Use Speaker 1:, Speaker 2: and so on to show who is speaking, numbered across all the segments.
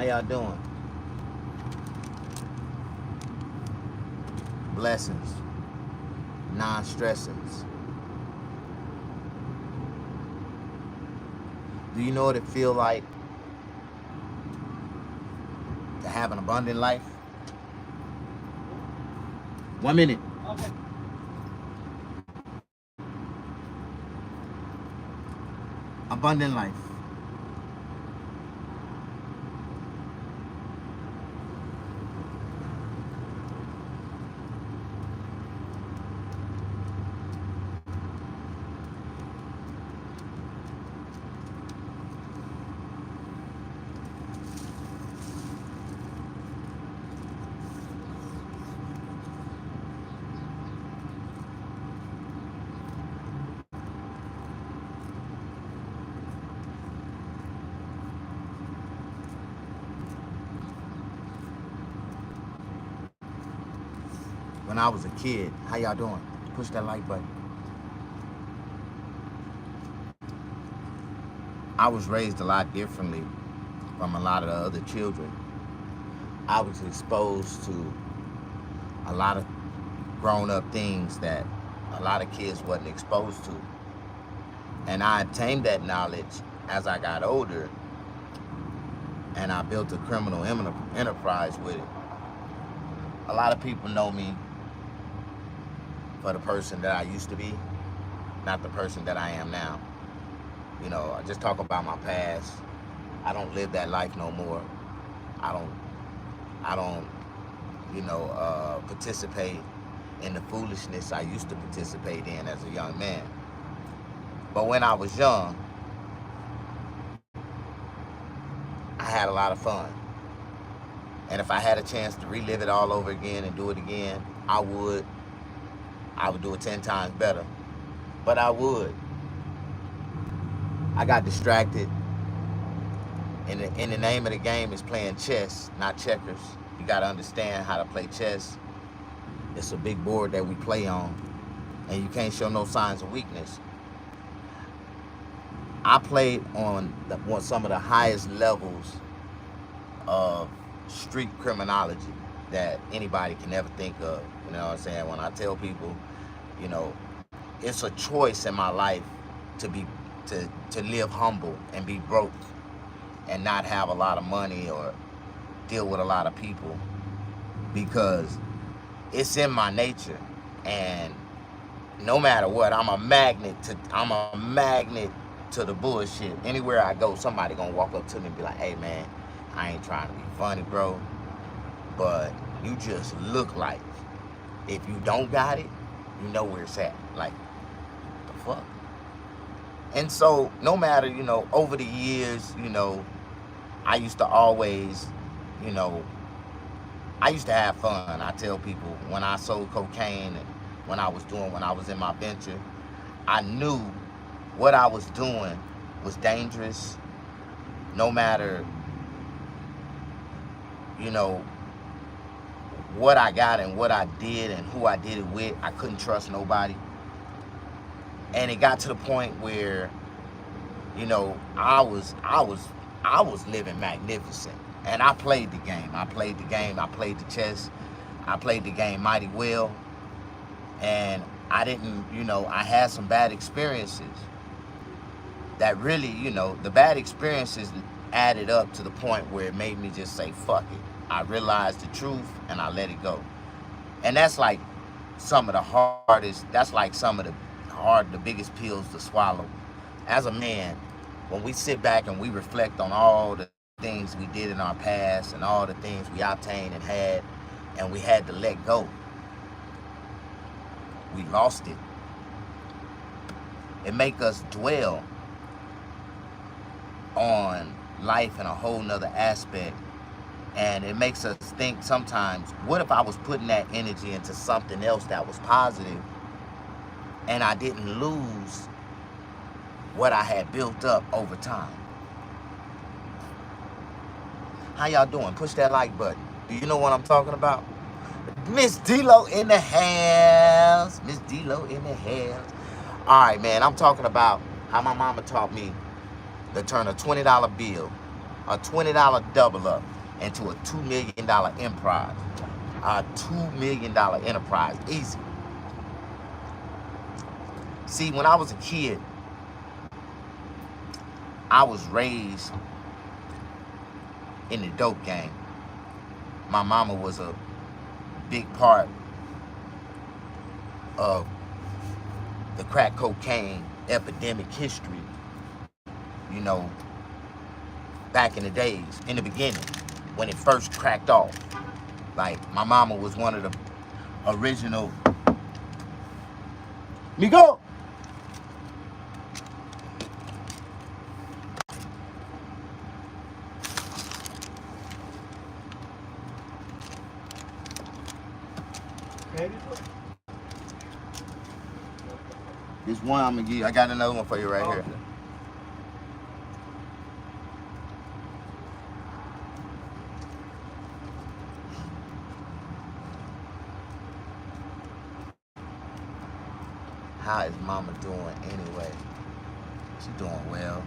Speaker 1: How y'all doing? Blessings, non-stressings. Do you know what it feel like to have an abundant life? 1 minute. Okay. Abundant life. When I was a kid, how y'all doing? Push that like button. I was raised a lot differently from a lot of the other children. I was exposed to a lot of grown-up things that a lot of kids wasn't exposed to. And I obtained that knowledge as I got older, and I built a criminal enterprise with it. A lot of people know me for the person that I used to be, not the person that I am now. You know, I just talk about my past. I don't live that life no more. I don't, participate in the foolishness I used to participate in as a young man. But when I was young, I had a lot of fun. And if I had a chance to relive it all over again and do it again, I would do it 10 times better. But I would. I got distracted. In the name of the game is playing chess, not checkers. You got to understand how to play chess. It's a big board that we play on, and you can't show no signs of weakness. I played on some of the highest levels of street criminology that anybody can ever think of. You know what I'm saying? When I tell people, you know, it's a choice in my life to live humble and be broke and not have a lot of money or deal with a lot of people, because it's in my nature. And no matter what, I'm a magnet to the bullshit. Anywhere I go, somebody gonna walk up to me and be like, hey man, I ain't trying to be funny, bro, but you just look like, if you don't got it, you know where it's at. Like, the fuck? And so, no matter, over the years, I used to always, I used to have fun. I tell people, when I sold cocaine and when I was in my venture, I knew what I was doing was dangerous. No matter, what I got and what I did and who I did it with, I couldn't trust nobody. And it got to the point where, I was living magnificent. And I played the game. I played the chess. I played the game mighty well. And I didn't, I had some bad experiences that really, the bad experiences added up to the point where it made me just say, fuck it. I realized the truth and I let it go. And that's like some of the biggest pills to swallow. As a man, when we sit back and we reflect on all the things we did in our past and all the things we obtained and had, and we had to let go, we lost it. It make us dwell on life in a whole nother aspect. And it makes us think sometimes, what if I was putting that energy into something else that was positive and I didn't lose what I had built up over time? How y'all doing? Push that like button. Do you know what I'm talking about? Miss D-Lo in the house. Miss D-Lo in the house. All right, man, I'm talking about how my mama taught me to turn a $20 bill a $20 double up into a $2 million enterprise. A $2 million enterprise, easy. See, when I was a kid, I was raised in the dope game. My mama was a big part of the crack cocaine epidemic history, you know, back in the days, in the beginning, when it first cracked off. Like, my mama was one of the original. Migo! This one I'm gonna give you. I got another one for you right here. How is mama doing anyway? She doing well.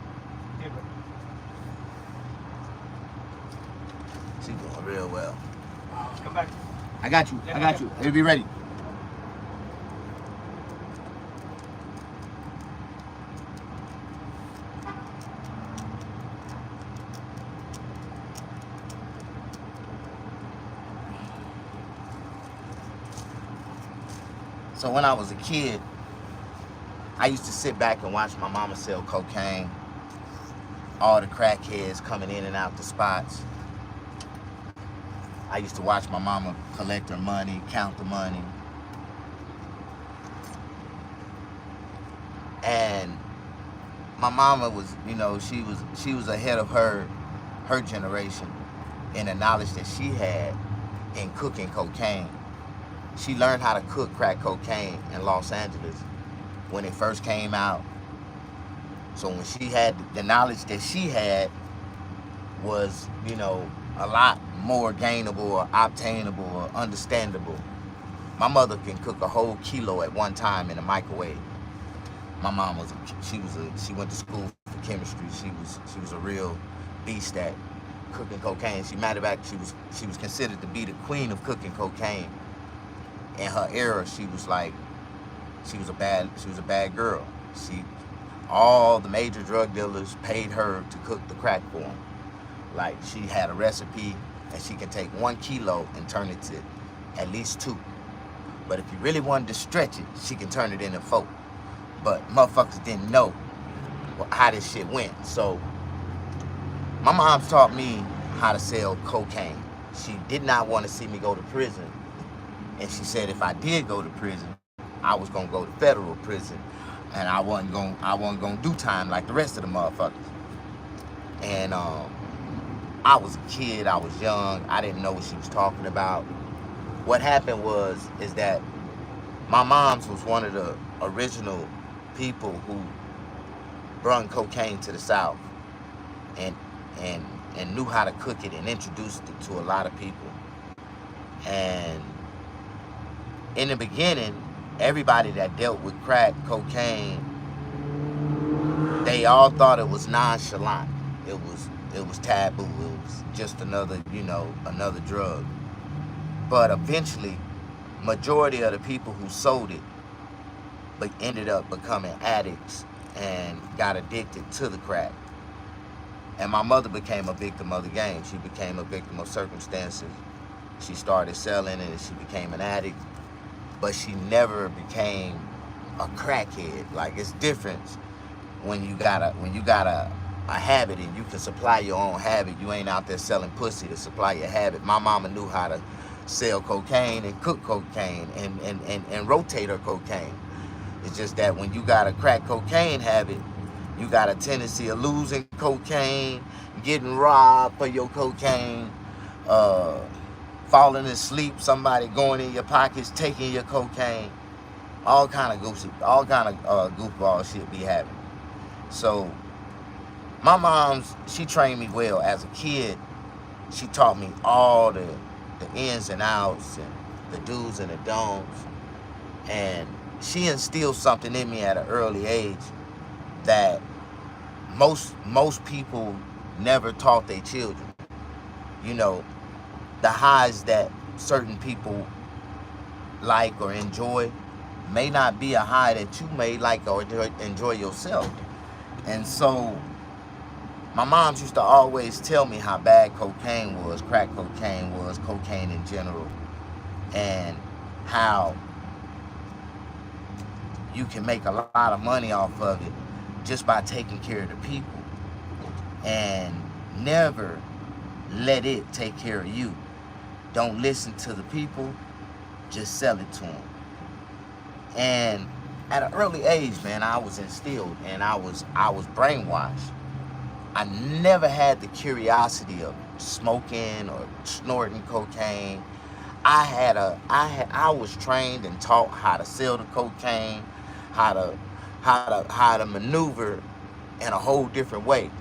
Speaker 1: She doing real well.
Speaker 2: Come back.
Speaker 1: I got you. I got you. It'll be ready. So when I was a kid, I used to sit back and watch my mama sell cocaine. All the crackheads coming in and out the spots. I used to watch my mama collect her money, count the money. And my mama was, you know, she was ahead of her generation in the knowledge that she had in cooking cocaine. She learned how to cook crack cocaine in Los Angeles when it first came out. So when she had the knowledge that she had was, you know, a lot more gainable or obtainable or understandable. My mother can cook a whole kilo at one time in a microwave. My mom she went to school for chemistry. She was a real beast at cooking cocaine. Matter of fact, she was considered to be the queen of cooking cocaine. In her era, she was a bad girl. All the major drug dealers paid her to cook the crack for them. Like, she had a recipe and she could take 1 kilo and turn it to at least 2. But if you really wanted to stretch it, she can turn it into 4. But motherfuckers didn't know how this shit went. So my mom taught me how to sell cocaine. She did not want to see me go to prison. And she said if I did go to prison, I was gonna go to federal prison, and I wasn't gonna do time like the rest of the motherfuckers. And I was a kid, I was young, I didn't know what she was talking about. What happened is that my mom's was one of the original people who brought cocaine to the South and knew how to cook it and introduced it to a lot of people. And in the beginning, everybody that dealt with crack cocaine, they all thought it was nonchalant. It was taboo. It was just another drug. But eventually, majority of the people who sold it but ended up becoming addicts and got addicted to the crack. And my mother became a victim of the game. She became a victim of circumstances. She started selling and she became an addict, but she never became a crackhead. Like, it's different when you got a habit and you can supply your own habit. You ain't out there selling pussy to supply your habit. My mama knew how to sell cocaine and cook cocaine and rotate her cocaine. It's just that when you got a crack cocaine habit, you got a tendency of losing cocaine, getting robbed for your cocaine, falling asleep, somebody going in your pockets, taking your cocaine, all kind of goofball shit be happening. So my mom's, she trained me well as a kid. She taught me all the ins and outs and the do's and the don'ts. And she instilled something in me at an early age that most people never taught their children. You know, the highs that certain people like or enjoy may not be a high that you may like or enjoy yourself. And so my moms used to always tell me how bad cocaine was, crack cocaine was, cocaine in general, and how you can make a lot of money off of it just by taking care of the people, and never let it take care of you. Don't listen to the people, just sell it to them. And at an early age, man, I was instilled and I was brainwashed. I never had the curiosity of smoking or snorting cocaine. I was trained and taught how to sell the cocaine, how to maneuver in a whole different way.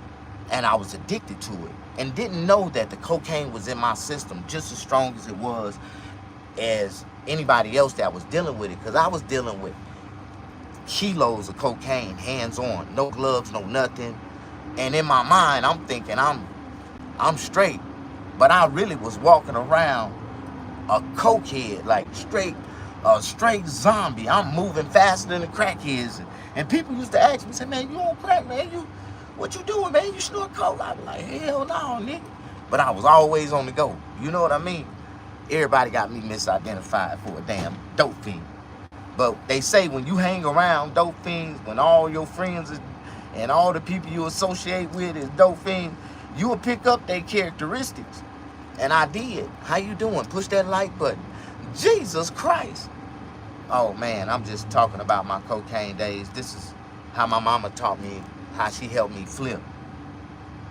Speaker 1: And I was addicted to it and didn't know that the cocaine was in my system just as strong as it was as anybody else that was dealing with it, because I was dealing with kilos of cocaine, hands on, no gloves, no nothing. And in my mind, I'm thinking I'm straight, but I really was walking around a cokehead, like a straight zombie. I'm moving faster than the crackheads, and people used to ask me, say, "Man, you on crack, man? What you doing, man? You snort coke?" I was like, "Hell no, nigga." But I was always on the go. You know what I mean? Everybody got me misidentified for a damn dope fiend. But they say when you hang around dope fiends, when all your friends and all the people you associate with is dope fiends, you will pick up their characteristics. And I did. How you doing? Push that like button. Jesus Christ. Oh man, I'm just talking about my cocaine days. This is how my mama taught me, how she helped me flip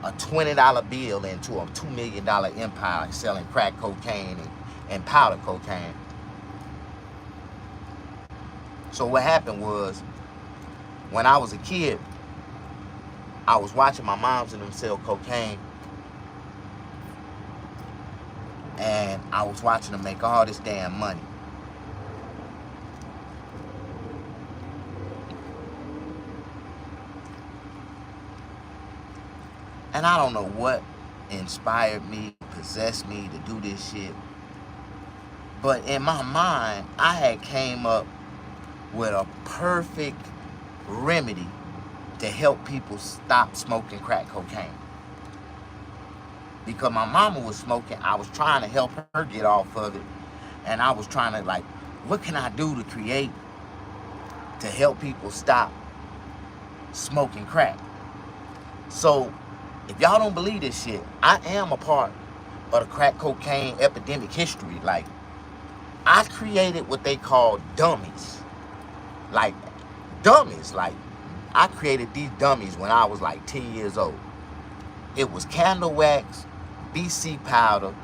Speaker 1: a $20 bill into a $2 million empire selling crack cocaine and powder cocaine. So what happened was, when I was a kid, I was watching my moms and them sell cocaine, and I was watching them make all this damn money. And I don't know what inspired me, possessed me to do this shit. But in my mind, I had came up with a perfect remedy to help people stop smoking crack cocaine. Because my mama was smoking, I was trying to help her get off of it. And I was trying to, like, what can I do to create to help people stop smoking crack? So if y'all don't believe this shit, I am a part of the crack cocaine epidemic history. Like, I created what they call dummies. Like, dummies. Like, I created these dummies when I was like 10 years old. It was candle wax, BC powder,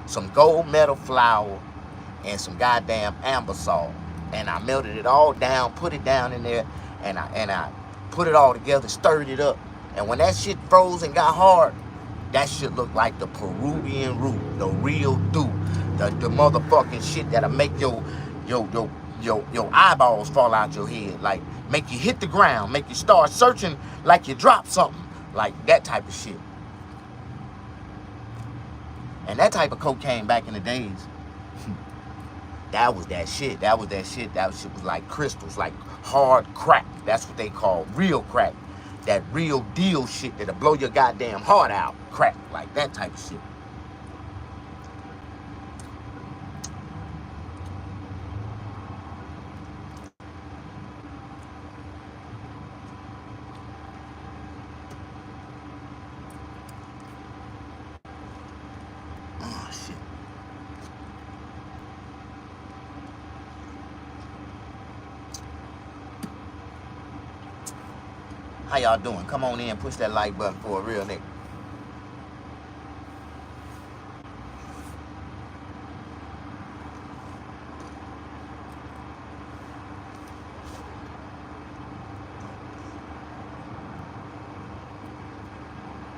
Speaker 1: some gold metal flour, and some goddamn Ambisol. And I melted it all down, put it down in there, and I put it all together, stirred it up. And when that shit froze and got hard, that shit looked like the Peruvian root, the real dew, the motherfucking shit that'll make your eyeballs fall out your head, like make you hit the ground, make you start searching like you dropped something, like that type of shit. And that type of cocaine back in the days, that was that shit. That was that shit. That shit was like crystals, like hard crack. That's what they call real crack. That real deal shit that'll blow your goddamn heart out. Crack, like that type of shit. Oh, shit. How y'all doing? Come on in, push that like button for a real nigga.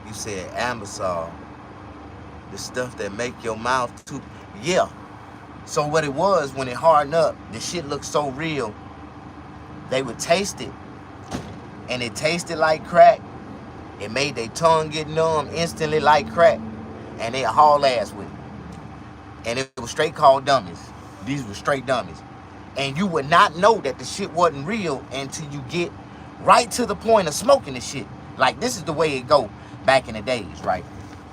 Speaker 1: You said Ambisol, the stuff that make your mouth too. Yeah. So what it was, when it hardened up, the shit looked so real. They would taste it, and it tasted like crack, It made their tongue get numb instantly like crack, and they haul ass with it. And it was straight called dummies. These were straight dummies. And you would not know that the shit wasn't real until you get right to the point of smoking the shit. Like, this is the way it go back in the days, right?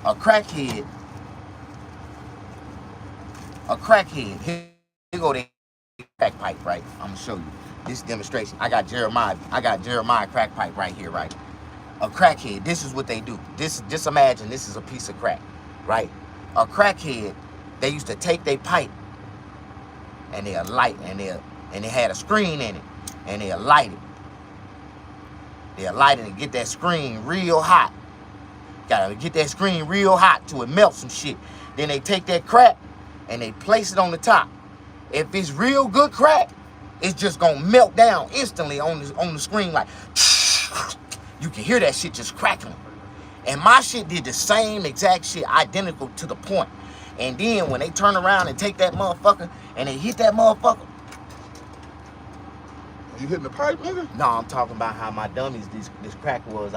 Speaker 1: A crackhead, here go the crack pipe, right? I'm gonna show you this demonstration. I got Jeremiah crack pipe right here, right? A crackhead, this is what they do. Just imagine this is a piece of crack, right? A crackhead, they used to take their pipe and they'll light, and they had a screen in it, and they'll light it. They'll light it and get that screen real hot. Gotta get that screen real hot till it melts some shit. Then they take that crack and they place it on the top. If it's real good crack, it's just gonna melt down instantly on the screen, like you can hear that shit just crackling. And my shit did the same exact shit, identical to the point. And then when they turn around and take that motherfucker and they hit that motherfucker.
Speaker 2: You hitting the pipe, nigga?
Speaker 1: No, I'm talking about how my dummies, this crack was,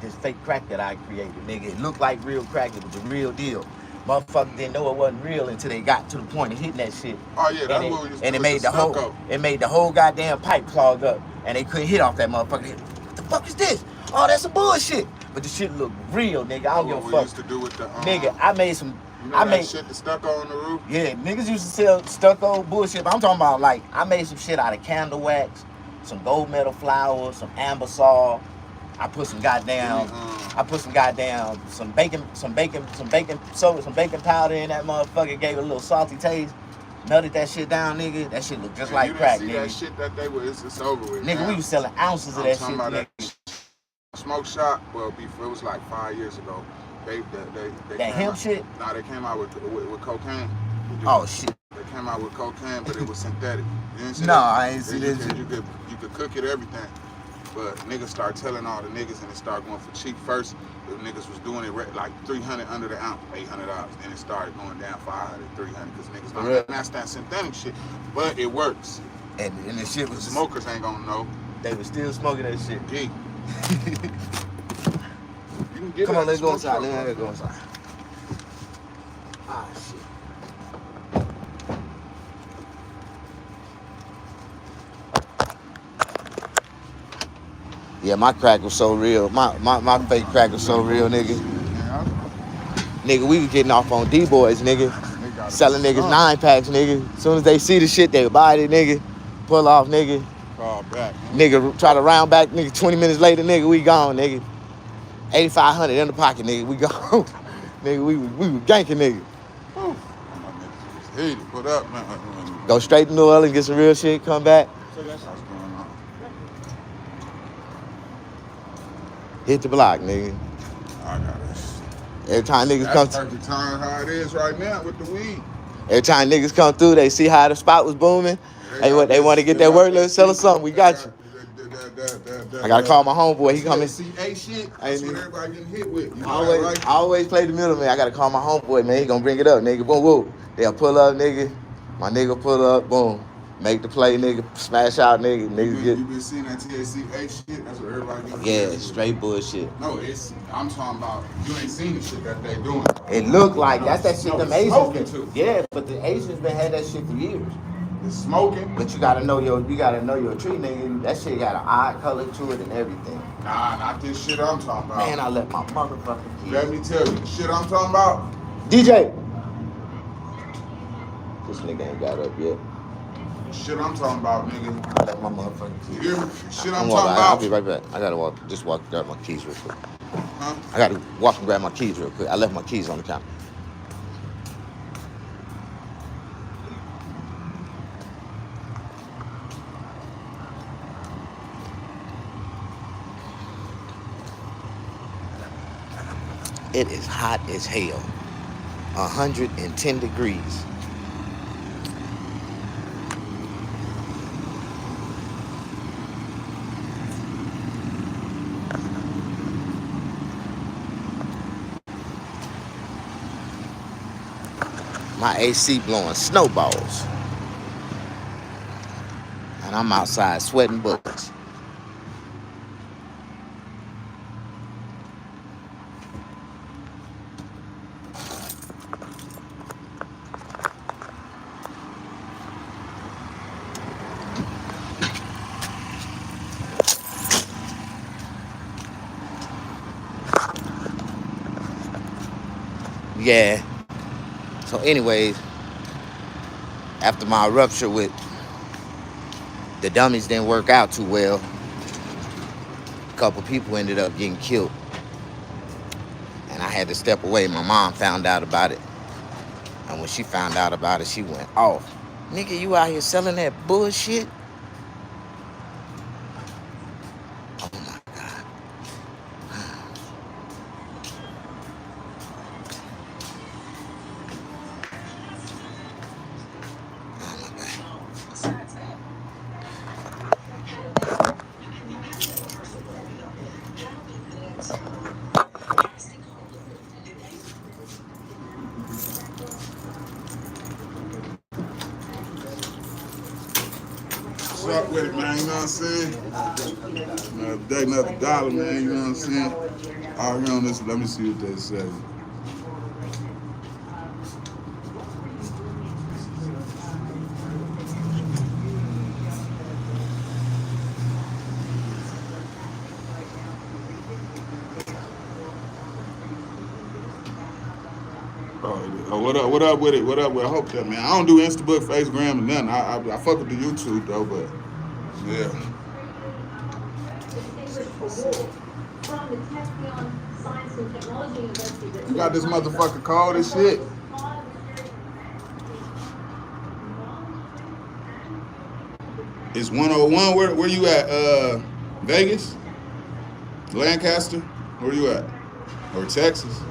Speaker 1: this fake crack that I created, nigga. It looked like real crack, it was the real deal. Motherfuckers didn't know it wasn't real until they got to the point of hitting that shit.
Speaker 2: Oh yeah, that's what we used to do.
Speaker 1: And it made the whole goddamn pipe clog up, and they couldn't hit off that motherfucker. What the fuck is this? Oh, that's some bullshit. But the shit looked real, nigga. I don't give a fuck.
Speaker 2: We used to do with the
Speaker 1: nigga, I made some.
Speaker 2: You know that shit, the stucco on the roof?
Speaker 1: Yeah, niggas used to sell stucco bullshit, but I'm talking about, like, I made some shit out of candle wax, some gold metal flowers, some ambasol. I put some goddamn, some bacon soda, some baking powder in that motherfucker, gave it a little salty taste. Melted that shit down, nigga. That shit looked just like crack, nigga.
Speaker 2: That shit that they were, it's over with.
Speaker 1: Nigga,
Speaker 2: now.
Speaker 1: We was selling ounces of that shit, nigga.
Speaker 2: That smoke shop, well, it was like 5 years ago. They
Speaker 1: that hemp shit?
Speaker 2: Nah, they came out with cocaine.
Speaker 1: Oh shit.
Speaker 2: They came out with cocaine, but it was synthetic. You didn't see
Speaker 1: no,
Speaker 2: that?
Speaker 1: I ain't see this shit.
Speaker 2: You could cook it, everything. But niggas start telling all the niggas, and it started going for cheap first. The niggas was doing it like $300 under the ounce, $800. Then it started going down $500, $300, because niggas don't that's that synthetic shit. But it works.
Speaker 1: And the shit was
Speaker 2: the smokers ain't gonna know.
Speaker 1: They was still smoking that shit.
Speaker 2: Gee.
Speaker 1: Come on, let's go inside. Let's go inside. Ah, shit. Yeah, my crack was so real. My fake crack was so real, nigga. Nigga, we was getting off on D-boys, nigga. Selling niggas 9-packs, nigga. As soon as they see the shit, they buy it, nigga. Pull off, nigga.
Speaker 2: Call back.
Speaker 1: Nigga, try to round back, nigga. 20 minutes later, nigga, we gone, nigga. 8,500 in the pocket, nigga. We gone. Nigga, we were ganking, nigga.
Speaker 2: Hey, put up, man.
Speaker 1: Go straight to New Orleans, get some real shit, come back.
Speaker 2: So that's what's going on.
Speaker 1: Hit the block, nigga.
Speaker 2: I got it.
Speaker 1: Every time niggas
Speaker 2: That's perfect time how it is right now with the weed.
Speaker 1: Every time niggas come through, they see how the spot was booming. They want to get that word, let's sell us something. We got you. I gotta call my homeboy. He coming.
Speaker 2: Shit. That's what everybody getting hit with.
Speaker 1: I always play the middleman. I gotta call my homeboy, man. He gonna bring it up, nigga. Boom, boom. They'll pull up, nigga. My nigga pull up, boom. Make the play, nigga. Smash out, nigga. Niggas get.
Speaker 2: You been seeing that THC shit? That's what everybody getting.
Speaker 1: Yeah, straight bullshit.
Speaker 2: No, I'm talking about you ain't seen the shit that they doing.
Speaker 1: It look like that's that shit. Them Asians
Speaker 2: been too.
Speaker 1: Yeah, but the Asians been had that shit for years.
Speaker 2: It's smoking.
Speaker 1: But you gotta know your tree, nigga. That shit got an eye color to it and everything.
Speaker 2: Nah, not this shit I'm talking about.
Speaker 1: Man, I left my motherfucking keys.
Speaker 2: Let me tell you, the shit I'm talking about.
Speaker 1: DJ. This nigga ain't got up yet.
Speaker 2: Shit I'm talking about, nigga.
Speaker 1: I left my motherfucking keys.
Speaker 2: You hear me? Shit I'm talking about.
Speaker 1: I'll be right back. I gotta walk and grab my keys real quick.
Speaker 2: Huh?
Speaker 1: I gotta walk and grab my keys real quick. I left my keys on the counter. It is hot as hell. 110 degrees. My AC blowing snowballs. And I'm outside sweating bullets. Yeah. So anyways, after my rupture with the dummies didn't work out too well, a couple people ended up getting killed. And I had to step away. My mom found out about it. And when she found out about it, she went off. Nigga, you out here selling that bullshit? Oh my God. Oh my God.
Speaker 2: What's up with it, man? You know what I'm saying? Another day, another dollar, man. You know what I'm saying? All right, on this, let me see what they say. Oh, what up? What up with it? What up with it? I hope that, man. I don't do Instabook, Facegram, or nothing. I fuck with the YouTube though, but yeah. You got this motherfucker cold as shit. It's 101. Where you at? Vegas? Lancaster? Where you at? Or Texas?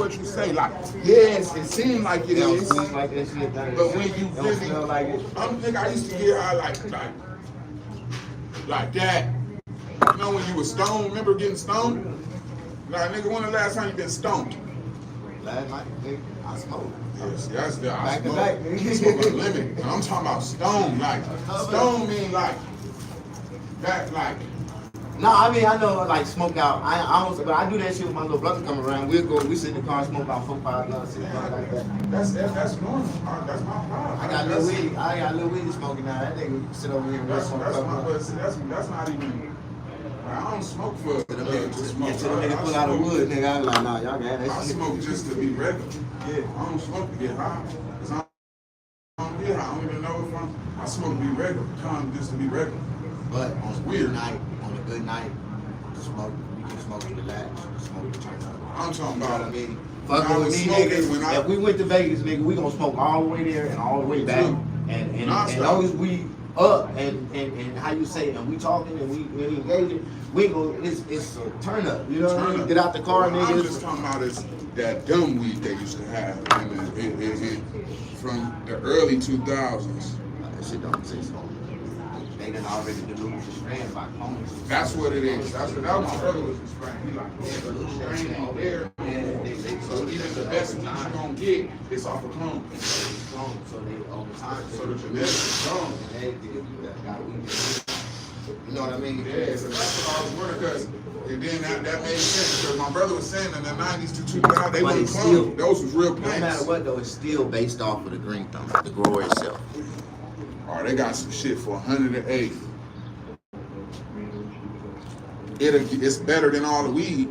Speaker 2: what you say. Like, yes, it seemed like it
Speaker 1: don't
Speaker 2: is.
Speaker 1: seem like that shit.
Speaker 2: But when you
Speaker 1: don't
Speaker 2: really,
Speaker 1: smell like it.
Speaker 2: Nigga, I used to get high like that. You know when you was stoned, remember getting stoned? Like, nigga, when the last time you been stoned?
Speaker 1: Last night, nigga, I smoked.
Speaker 2: Yes, that's the I
Speaker 1: Back to
Speaker 2: smoke.
Speaker 1: back,
Speaker 2: I
Speaker 1: nigga.
Speaker 2: smoke unlimited. I'm talking about stone. Like, stone mean like, that like,
Speaker 1: No, I mean I know like smoke out. I don't, but I do that shit with my little brother coming around. We sit in the car and smoke about 4, 5 blunts, 6 blunts like that.
Speaker 2: that's normal. That's my problem.
Speaker 1: I got little weed smoking now. That nigga sit over here and
Speaker 2: That's
Speaker 1: smoke.
Speaker 2: my, but see, that's not even. I don't smoke for
Speaker 1: To the
Speaker 2: to smoke.
Speaker 1: nigga, the nigga pull out a wood, nigga. I was like, nah, y'all got that
Speaker 2: I
Speaker 1: shit.
Speaker 2: smoke just to be regular.
Speaker 1: Yeah.
Speaker 2: I don't smoke to get high. Cause I don't get high. I don't even know if I smoke to be regular. Come just to be regular.
Speaker 1: But on a
Speaker 2: Weird.
Speaker 1: good night, smoke. You can smoke to relax. Smoke to turn up.
Speaker 2: I'm talking
Speaker 1: You know what
Speaker 2: about.
Speaker 1: I mean?
Speaker 2: When I
Speaker 1: Fucking with
Speaker 2: was
Speaker 1: me,
Speaker 2: smoking,
Speaker 1: nigga.
Speaker 2: when I-
Speaker 1: If we went to Vegas, nigga, we gonna smoke all the way there and all the way back.
Speaker 2: True.
Speaker 1: And
Speaker 2: Nonstop.
Speaker 1: as long as we up and how you say and we talking and we engaging, we go. It's a turn up. You know what I
Speaker 2: Turn
Speaker 1: mean?
Speaker 2: up.
Speaker 1: Get out the car,
Speaker 2: What I'm
Speaker 1: nigga.
Speaker 2: just talking about is that dumb weed they used to have from the early 2000s.
Speaker 1: That shit don't exist. They done already diluted the strand by clones.
Speaker 2: That's what it is. That's what my brother was explaining. He like, yeah, but the strain ain't there. So even the best weed you gonna get is off a clone.
Speaker 1: So they over time.
Speaker 2: So the genetics is gone.
Speaker 1: You know what I mean?
Speaker 2: Yeah, so that's what I was wondering, because and then that made sense. Because my brother was saying in the 90s to 2000, they
Speaker 1: But
Speaker 2: weren't
Speaker 1: it's still-
Speaker 2: clones. Those was real
Speaker 1: No
Speaker 2: plants.
Speaker 1: matter what though, it's still based off of the green thumb, the grower itself.
Speaker 2: Oh, they got some shit for 108. It's better than all the weed,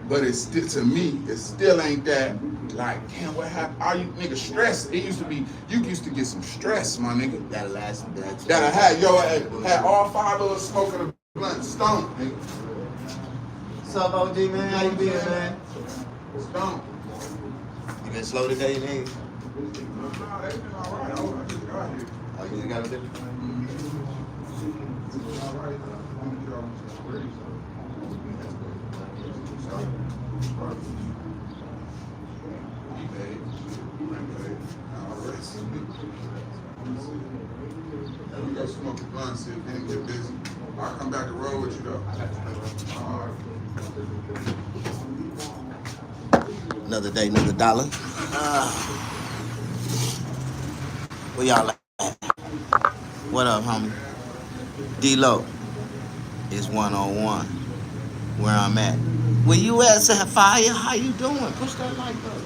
Speaker 2: but it's still, to me, it still ain't that. Like, damn, what happened? Are you nigga stressed? It used to be, you used to get some stress, my nigga.
Speaker 1: That last
Speaker 2: That I had, yo, I had all 5 of us smoking a blunt, stoned, nigga.
Speaker 1: What's up, OG man? How you been, man?
Speaker 2: Stoned.
Speaker 1: You been slow today, nigga?
Speaker 2: Nah, they been all right. I just got here.
Speaker 1: Oh, you just got a bit?
Speaker 2: All right. I'm gonna get on some squares. We go smoke a blunt, see if we can get busy. I'll come back to roll with you though. All right.
Speaker 1: Another day, another dollar. Where y'all at? What up, homie? D-Lo. It's 101. Where I'm at. Where you at, Sapphire? How you doing? Push that like button.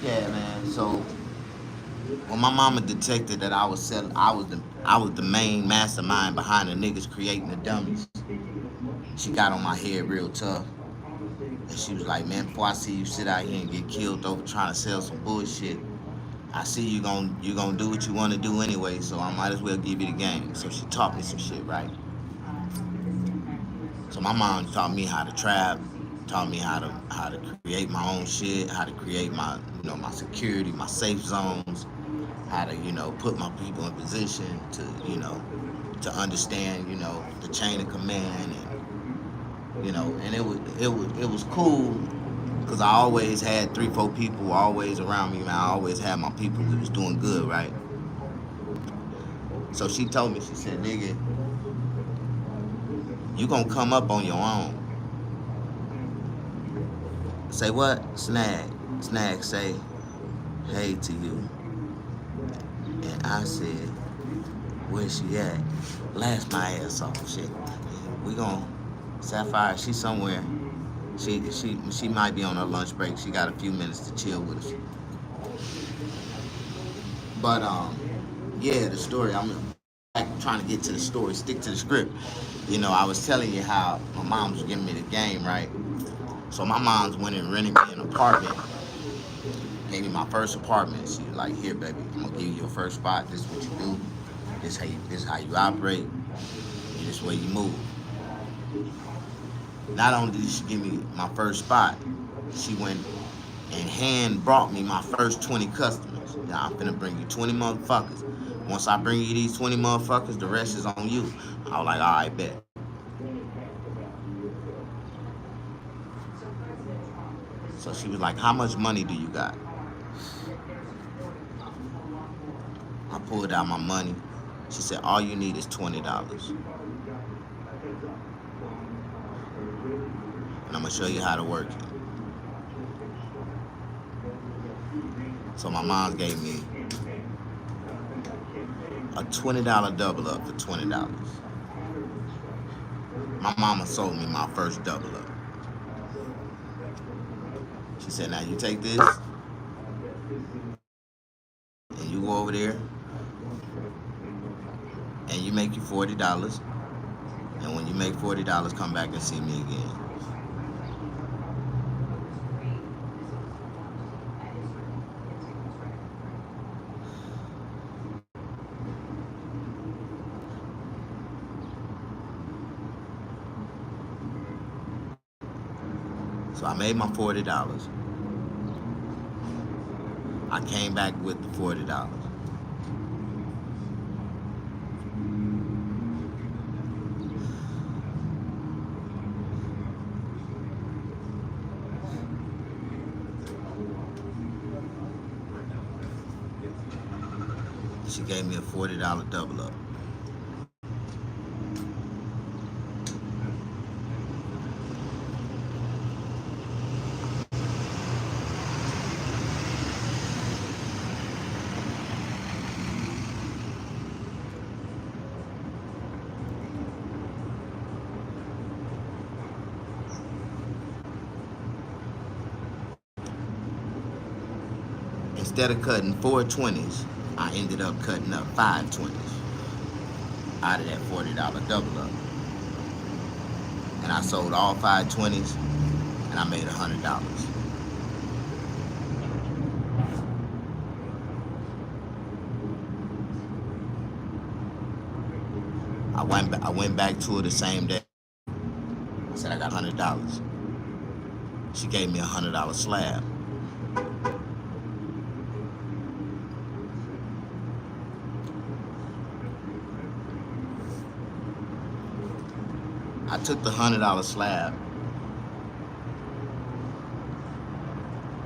Speaker 1: Yeah, man. So when my mama detected that I was the main mastermind behind the niggas creating the dummies, she got on my head real tough. And she was like, man, before I see you sit out here and get killed over trying to sell some bullshit, I see you gonna do what you want to do anyway, so I might as well give you the game. So she taught me some shit, right? So my mom taught me how to trap, taught me how to create my own shit, how to create my my security, my safe zones, how to put my people in position to to understand the chain of command, and it was cool because I always had 3-4 people always around me, man. I always had my people. We was doing good, right? So she told me, she said, nigga, you gonna come up on your own. Say what? Snag say, hey to you. And I said, where's she at? Blast my ass off, shit. We gon' Sapphire, she somewhere. She might be on her lunch break. She got a few minutes to chill with us. But yeah, the story. I'm trying to get to the story. Stick to the script. I was telling you how my mom was giving me the game, right? So my mom's went and rented me an apartment. Gave me my first apartment. She was like, here, baby, I'm gonna give you your first spot. This is what you do. This is how you operate. And this way you move. Not only did she give me my first spot, she went and hand brought me my first 20 customers. Yeah, I'm finna bring you 20 motherfuckers. Once I bring you these 20 motherfuckers, the rest is on you. I was like, all right, bet. So she was like, how much money do you got? I pulled out my money. She said, all you need is $20. And I'm gonna show you how to work it. So my mom gave me a $20 double up for $20. My mama sold me my first double up. She said, now you take this and you go over there and you make you $40. And when you make $40, come back and see me again. So I made my $40. I came back with the $40. She gave me a $40 double up. Instead of cutting 4 20s, I ended up cutting up 5 20s out of that $40 double up. And I sold all 5 20s and I made $100. I went back to her the same day. I said I got $100. She gave me a $100 slab. I took the $100 slab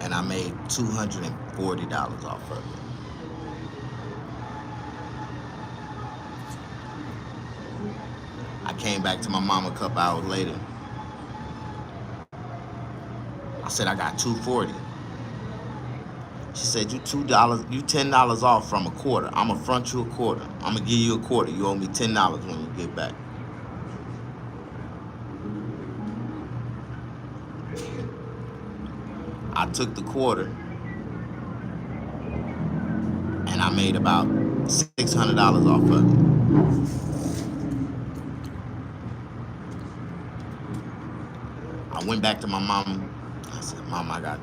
Speaker 1: and I made $240 off of it. I came back to my mama a couple hours later. I said I got $240. She said, you $10 off from a quarter. I'ma front you a quarter. I'ma give you a quarter. You owe me $10 when you get back. I took the quarter and I made about $600 off of it. I went back to my mama. I said, Mom, I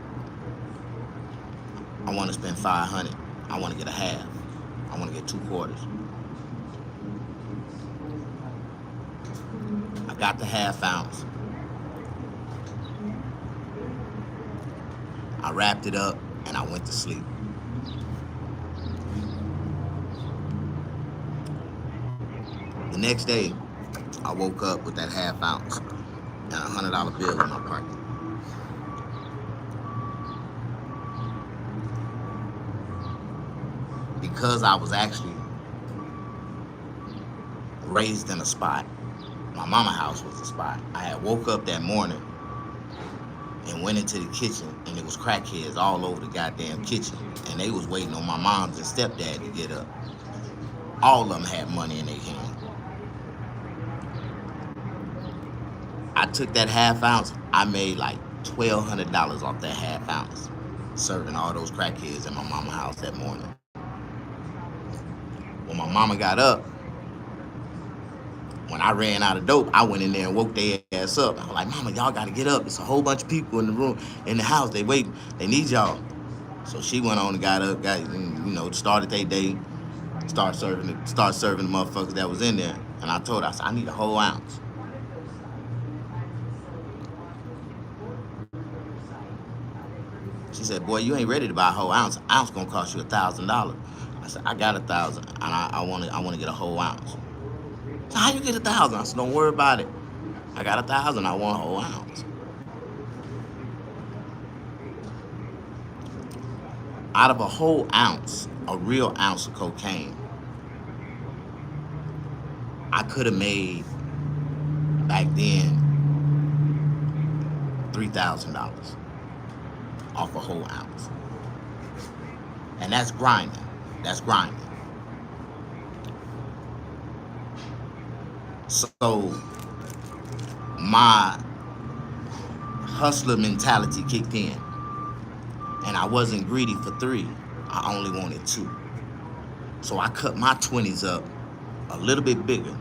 Speaker 1: want to spend $500. I want to get a half. I want to get 2 quarters. I got the half ounce. I wrapped it up and I went to sleep. The next day, I woke up with that half ounce and a $100 bill in my pocket. Because I was actually raised in a spot, my mama house was a spot. I had woke up that morning and went into the kitchen, and it was crackheads all over the goddamn kitchen, and they was waiting on my moms and stepdad to get up. All of them had money in their hand. I took that half ounce. I made like $1,200 off that half ounce, serving all those crackheads in my mama house that morning. When my mama got up, when I ran out of dope, I went in there and woke their ass up. I was like, Mama, y'all gotta get up. It's a whole bunch of people in the room, in the house. They waiting. They need y'all. So she went on and got up, started their day, start serving the motherfuckers that was in there. And I told her, I said, I need a whole ounce. She She said, boy, you ain't ready to buy a whole ounce. An ounce gonna cost you $1,000. I said, I got 1,000, and I want to get a whole ounce. So how you get 1,000? I said, don't worry about it. I got 1,000. I want a whole ounce. Out of a whole ounce, a real ounce of cocaine, I could have made back then $3,000 off a whole ounce, and that's grinding. That's grinding. So my hustler mentality kicked in, and I wasn't greedy for 3. I only wanted 2. So I cut my 20s up a little bit bigger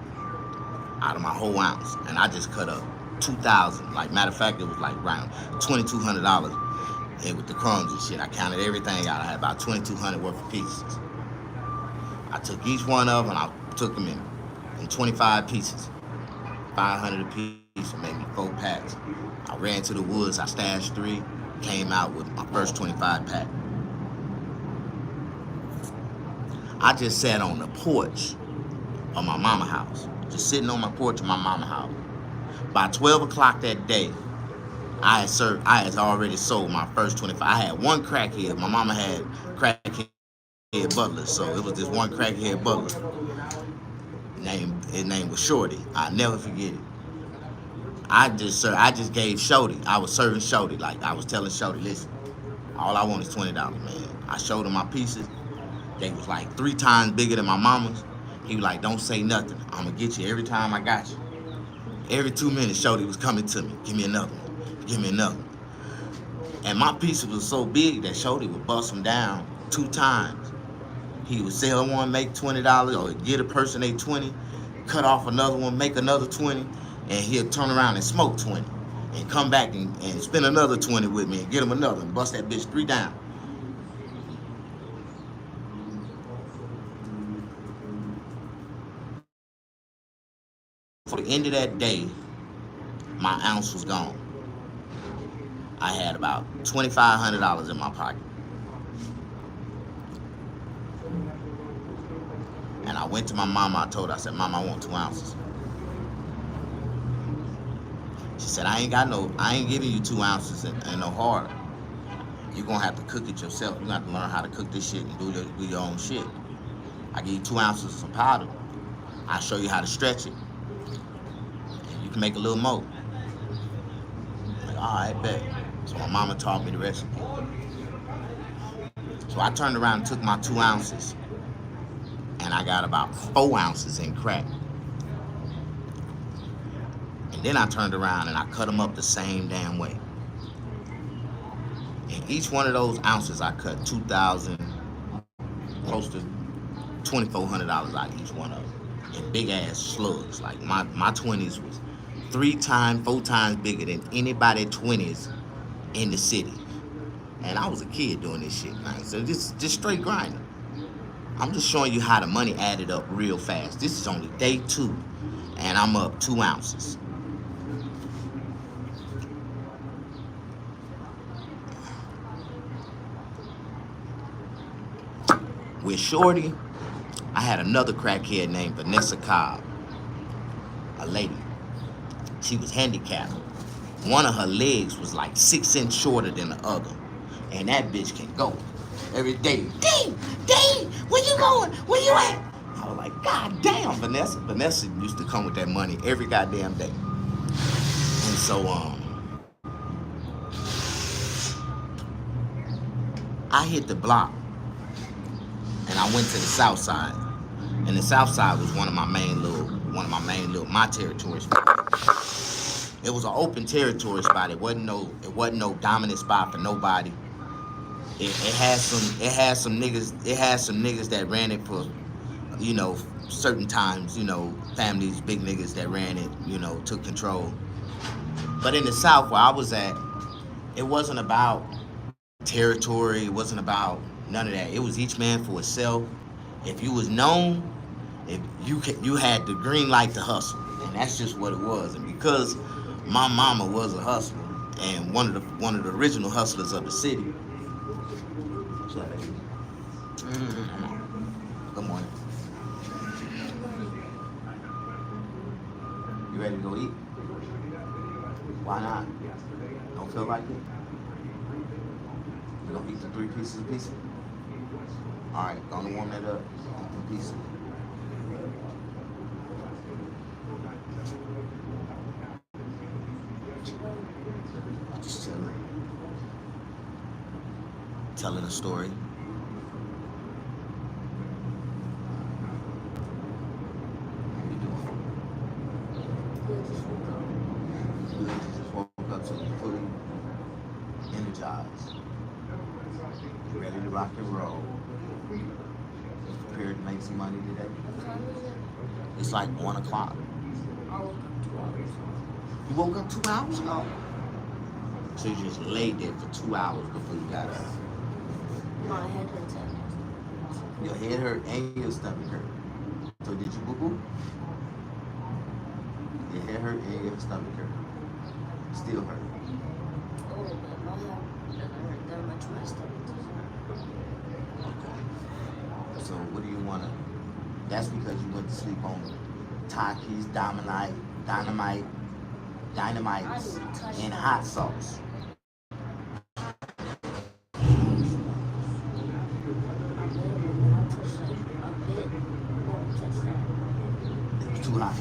Speaker 1: out of my whole ounce, and I just cut up 2,000. Like, matter of fact, it was like around $2,200. And with the crumbs and shit, I counted everything out. I had about 2,200 worth of pieces. I took each one of them, and I took them in 25 pieces, 500 a piece, and maybe 4 packs. I ran to the woods. I stashed 3. Came out with my first 25 pack. I just sat on the porch of my mama house, just sitting on my porch of my mama house. By 12 o'clock that day, I had already sold my first 25. I had one crackhead. My mama had crackhead butlers, so it was this one crackhead butler. His name was Shorty. I'll never forget it. I just gave Shorty. I was serving Shorty. Like, I was telling Shorty, listen, all I want is $20, man. I showed him my pieces. They was like 3 times bigger than my mama's. He was like, don't say nothing. I'm gonna get you every time I got you. Every 2 minutes, Shorty was coming to me. Give me another one. Give me another one. And my pieces was so big that Shorty would bust them down 2 times. He would sell one, make $20, or get a person they 20, cut off another one, make another 20, and he'll turn around and smoke 20, and come back and spend another 20 with me and get him another and bust that bitch 3 down. For the end of that day, my ounce was gone. I had about $2,500 in my pocket. And I went to my mama. I told her, I said, Mama, I want 2 ounces. She said, I ain't giving you 2 ounces and no harder. You're gonna have to cook it yourself. You're gonna have to learn how to cook this shit and do your own shit. I give you 2 ounces of some powder. I'll show you how to stretch it. And you can make a little more. I'm like, all right, bet. So my mama taught me the recipe. So I turned around and took my 2 ounces, and I got about 4 ounces in crack. And then I turned around and I cut them up the same damn way. And each one of those ounces I cut $2,000, close to $2,400 out of each one of them. In big ass slugs. Like my 20s was 3 times, 4 times bigger than anybody 20s in the city. And I was a kid doing this shit, man. So just straight grinding. I'm just showing you how the money added up real fast. This is only day 2, and I'm up 2 ounces. With Shorty, I had another crackhead named Vanessa Cobb, a lady. She was handicapped. One of her legs was like 6 inches shorter than the other. And that bitch can go every day. Dave, where you going? Where you at? I was like, God damn, Vanessa. Vanessa used to come with that money every goddamn day. And so, I hit the block and I went to the south side. And the south side was one of my main little my territory spot. It was an open territory spot. It wasn't no dominant spot for nobody. It had some niggas that ran it for, certain times, families, big niggas that ran it, took control. But in the South where I was at, it wasn't about territory, it wasn't about none of that. It was each man for itself. If you was known, if you had the green light to hustle. And that's just what it was. And because my mama was a hustler and one of the original hustlers of the city, Good morning. You ready to go eat? Why not? Don't feel like it? You gonna eat the 3 pieces of pizza? Alright, gonna warm that up. Eat the pizza. Just telling a story. How you doing? You just woke up so you're fully energized. You're ready to rock and roll. You're prepared to make some money today. It's like 1 o'clock. You woke up 2 hours ago? So you just laid there for 2 hours before you got up.
Speaker 3: My head hurts.
Speaker 1: Your head hurt and your stomach hurt. So did you boo-boo? Your head hurt and your stomach hurt. Still hurt.
Speaker 3: Oh, but my head doesn't hurt that much. My stomach doesn't.
Speaker 1: Okay. So what do you want to... That's because you went to sleep on Takis, dynamites, and hot sauce. Too hot.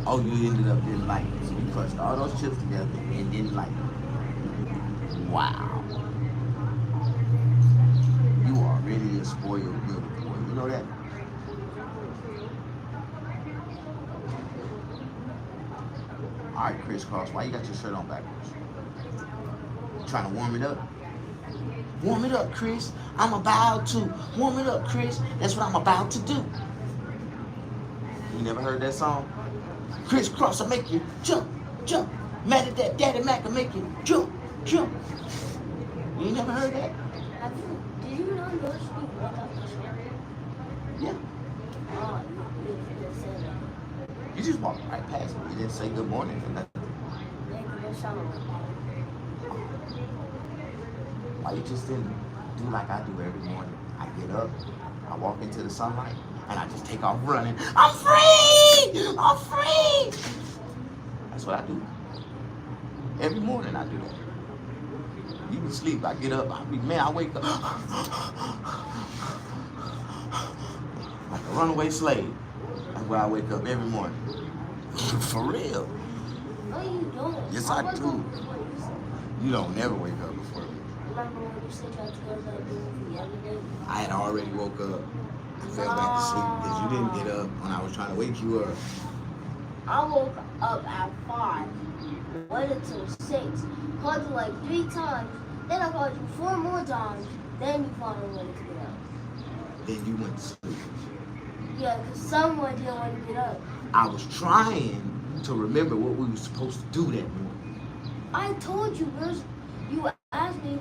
Speaker 1: Oh, you ended up didn't like it. So you crushed all those chips together and didn't like it. Wow. You are really a spoiled little boy. You know that? Alright, Crisscross, why you got your shirt on backwards? Trying to warm it up? Warm it up, Chris. I'm about to. Warm it up, Chris. That's what I'm about to do. You never heard that song? Crisscross will make you jump, jump. Mad at that Daddy Mac will make you jump, jump. You ain't never heard that?
Speaker 3: Did you not know to speak without the shirt?
Speaker 1: Yeah.
Speaker 3: Oh, you just said that.
Speaker 1: You just walked right past me. You didn't say good morning or nothing.
Speaker 3: Yeah, because I sound like
Speaker 1: Why you just didn't do like I do every morning? I get up, I walk into the sunlight, and I just take off running. I'm free! I'm free! That's what I do. Every morning I do that. You can sleep, I get up, I wake up like a runaway slave. That's where I wake up every morning. For real.
Speaker 3: no, you don't.
Speaker 1: Yes, I
Speaker 3: wake
Speaker 1: do.
Speaker 3: up before you said.
Speaker 1: You don't never wake up before me.
Speaker 3: Remember when you said you had to go to that room the other day?
Speaker 1: I had already woke up. I fell back to sleep because you didn't get up when I was trying to wake you up.
Speaker 3: I woke up at 5, waited till 6, called you like 3 times, then I called you 4 more times, then you finally wanted to get up.
Speaker 1: Then you went to sleep.
Speaker 3: Yeah, because someone didn't want to get up.
Speaker 1: I was trying to remember what we were supposed to do that morning.
Speaker 3: I told you, you asked me,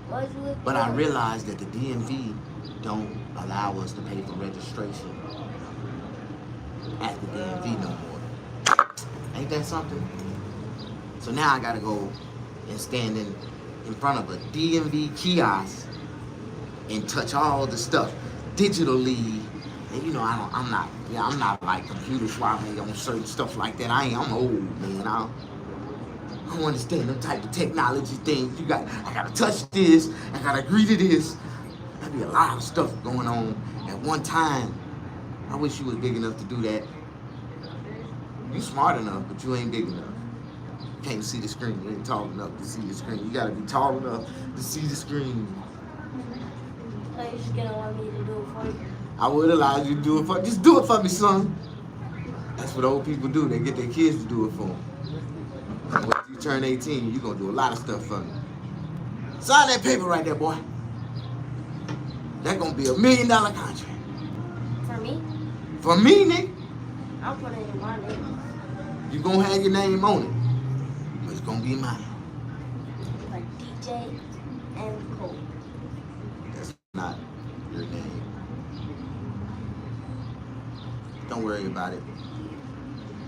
Speaker 3: why did you wake
Speaker 1: But
Speaker 3: up?
Speaker 1: I realized that the DMV don't allow us to pay for registration at the DMV no more. Ain't that something? So now I gotta go and stand in front of a DMV kiosk and touch all the stuff digitally. And you know, I'm not like computer savvy on certain stuff like that. I'm old, man. I don't understand them type of technology things. I gotta touch this, I gotta agree to this. There'd be a lot of stuff going on at one time. I wish you was big enough to do that. You smart enough, but you ain't big enough. You can't see the screen. You ain't tall enough to see the screen. You gotta be tall enough to see the screen.
Speaker 3: So you're just gonna want me to do it for you?
Speaker 1: I would allow you to do it for just do it for me, son. That's what old people do. They get their kids to do it for them. When you turn 18, you're gonna do a lot of stuff for me. Sign that paper right there, boy. That's gonna be $1 million contract.
Speaker 3: For me?
Speaker 1: For me, nigga.
Speaker 3: I'll put it in my name.
Speaker 1: You gonna have your name on it. But it's gonna be mine.
Speaker 3: Like DJ and Cole.
Speaker 1: That's not your name. Don't worry about it.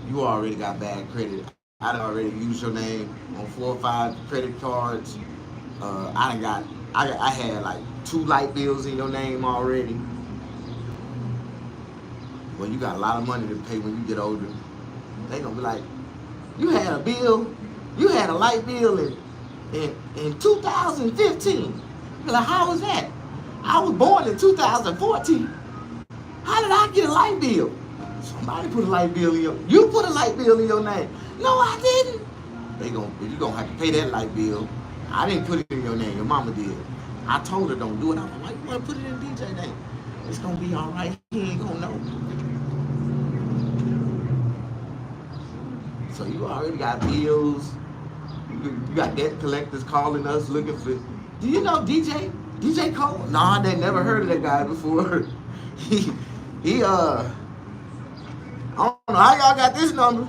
Speaker 1: You already got bad credit. I done already used your name on 4 or 5 credit cards. I had like 2 light bills in your name already. Well, you got a lot of money to pay when you get older. They gonna be like, you had a bill, you had a light bill in 2015. Be like, how was that? I was born in 2014. How did I get a light bill? Somebody put a light bill in you put a light bill in your name. No, I didn't. You gonna have to pay that light bill. I didn't put it in your name. Your mama did. I told her don't do it. I'm like, why you wanna put it in DJ name? It's gonna be all right. He ain't gonna know. So you already got bills. You got debt collectors calling us looking for. Do you know DJ Cole? Nah, they never heard of that guy before. he I don't know how y'all got this number.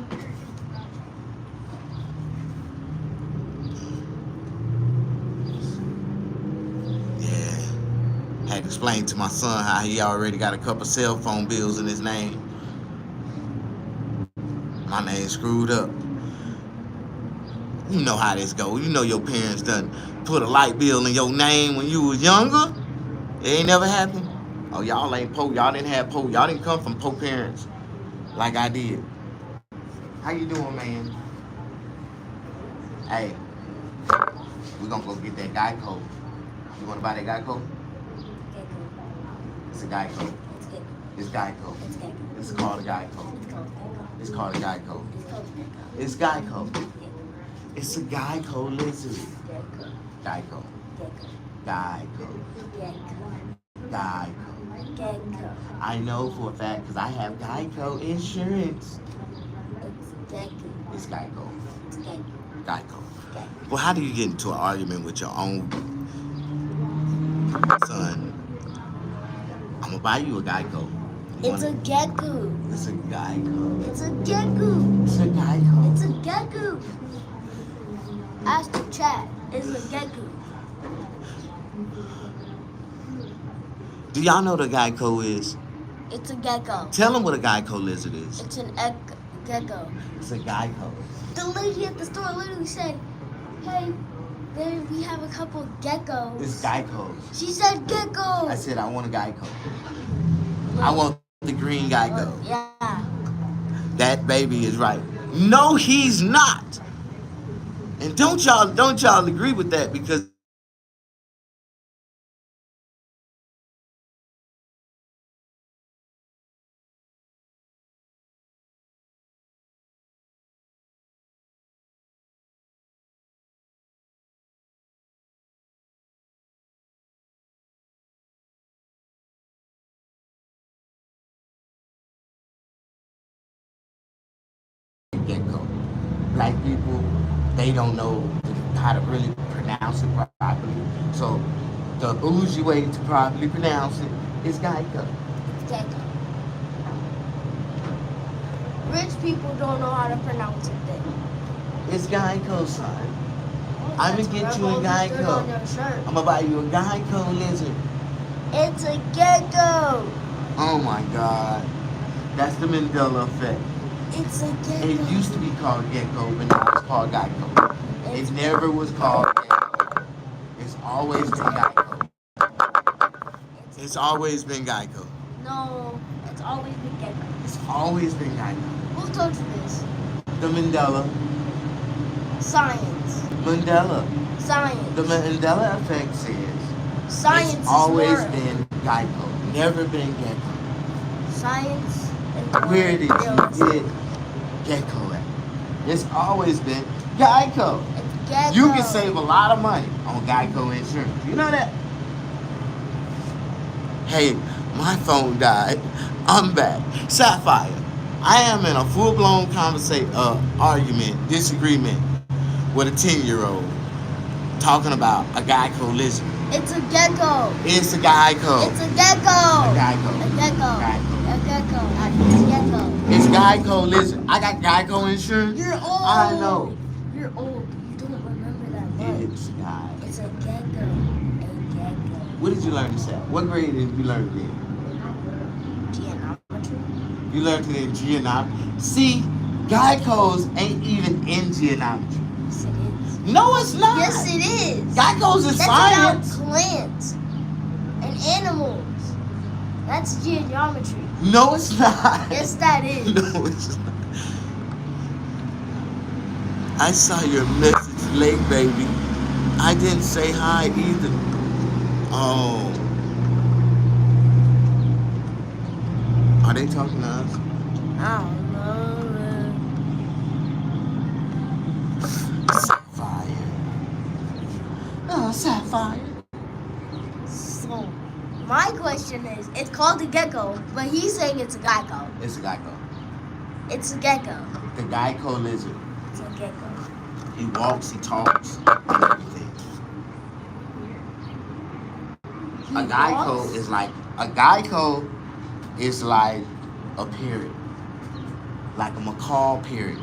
Speaker 1: Yeah. Had to explain to my son how he already got a couple cell phone bills in his name. My name screwed up. You know how this go. You know your parents done put a light bill in your name when you was younger. It ain't never happened. Oh, y'all ain't poor. Y'all didn't have poor. Y'all didn't come from poor parents like I did. How you doing, man? Hey, we gonna go get that Geico. You wanna buy that Geico? It's a Geico. It's Geico. It's called a Geico. It's called a Geico. It's Geico. It's a Geico lizard. Geico. Geico. Geico. I know for a fact because I have Geico insurance. It's Geico. Geico. Well, how do you get into an argument with your own son? I'm gonna buy you a Geico.
Speaker 3: It's a gecko.
Speaker 1: It's a Geico.
Speaker 3: It's a gecko.
Speaker 1: It's a Geico.
Speaker 3: It's a gecko. Ask the chat. It's a gecko.
Speaker 1: Do y'all know what a Geico is?
Speaker 3: It's a gecko.
Speaker 1: Tell them what a Geico lizard is.
Speaker 3: It's an gecko.
Speaker 1: It's a Geico.
Speaker 3: The lady at the store literally said, "Hey, babe, we have a couple geckos."
Speaker 1: It's Geicos.
Speaker 3: She said gecko.
Speaker 1: I said I want a Geico. I want the green Geico.
Speaker 3: Yeah.
Speaker 1: That baby is right. No, he's not. And don't y'all agree with that because gecko. Black people, they don't know how to really pronounce it properly. So the bougie way to properly pronounce it is Geico.
Speaker 3: It's gecko. Rich people don't know how to pronounce it then.
Speaker 1: It's Geico, son. I'm gonna get you a Geico. I'm gonna buy you a Geico lizard.
Speaker 3: It's a gecko.
Speaker 1: Oh my God. That's the Mandela effect.
Speaker 3: It's a gecko.
Speaker 1: It used to be called Gecko, but now it's called Geico. It never was called Gecko. It's always been Geico. It's always been Geico.
Speaker 3: No, it's always been gecko.
Speaker 1: It's always been Geico.
Speaker 3: Who told you this?
Speaker 1: The Mandela.
Speaker 3: Science.
Speaker 1: Mandela.
Speaker 3: Science.
Speaker 1: The Mandela effect says
Speaker 3: Science
Speaker 1: it's always
Speaker 3: is
Speaker 1: been Geico. Never been Gecko.
Speaker 3: Science.
Speaker 1: Where did you get Gecko at? It's always been Geico.
Speaker 3: It's gecko.
Speaker 1: You can save a lot of money on Geico insurance. You know that? Hey, my phone died. I'm back. Sapphire, I am in a full-blown argument, disagreement with a 10-year-old talking about a Geico lizard.
Speaker 3: It's a gecko.
Speaker 1: It's a Geico.
Speaker 3: It's a gecko.
Speaker 1: A Geico.
Speaker 3: A gecko.
Speaker 1: Geico.
Speaker 3: A gecko. It's a gecko.
Speaker 1: It's Geico lizard. I got Geico insurance.
Speaker 3: You're old.
Speaker 1: I know.
Speaker 3: You're old. You don't remember that much.
Speaker 1: It's Geico.
Speaker 3: It's a gecko. A gecko.
Speaker 1: What did you learn this at? What grade did you learn it in?
Speaker 3: Geometry.
Speaker 1: You learned it in geometry. See, Geicos ain't even in geometry.
Speaker 3: Yes, it is.
Speaker 1: No, it's not.
Speaker 3: Yes, it is.
Speaker 1: Geico's is
Speaker 3: That's
Speaker 1: science.
Speaker 3: about plants and animals. That's geometry.
Speaker 1: No, it's not.
Speaker 3: Yes, that is.
Speaker 1: No, it's not. I saw your message late, baby. I didn't say hi either. Oh. Are they talking to us?
Speaker 3: I don't know.
Speaker 1: Sapphire. Oh, Sapphire.
Speaker 3: So, my question is, it's called a gecko, but he's saying it's a gecko.
Speaker 1: It's a Geico.
Speaker 3: It's a gecko.
Speaker 1: The Geico lizard.
Speaker 3: It's a gecko.
Speaker 1: He walks, he talks, and everything.
Speaker 3: He
Speaker 1: A Geico
Speaker 3: walks?
Speaker 1: is like a parrot, like a macaw parrot.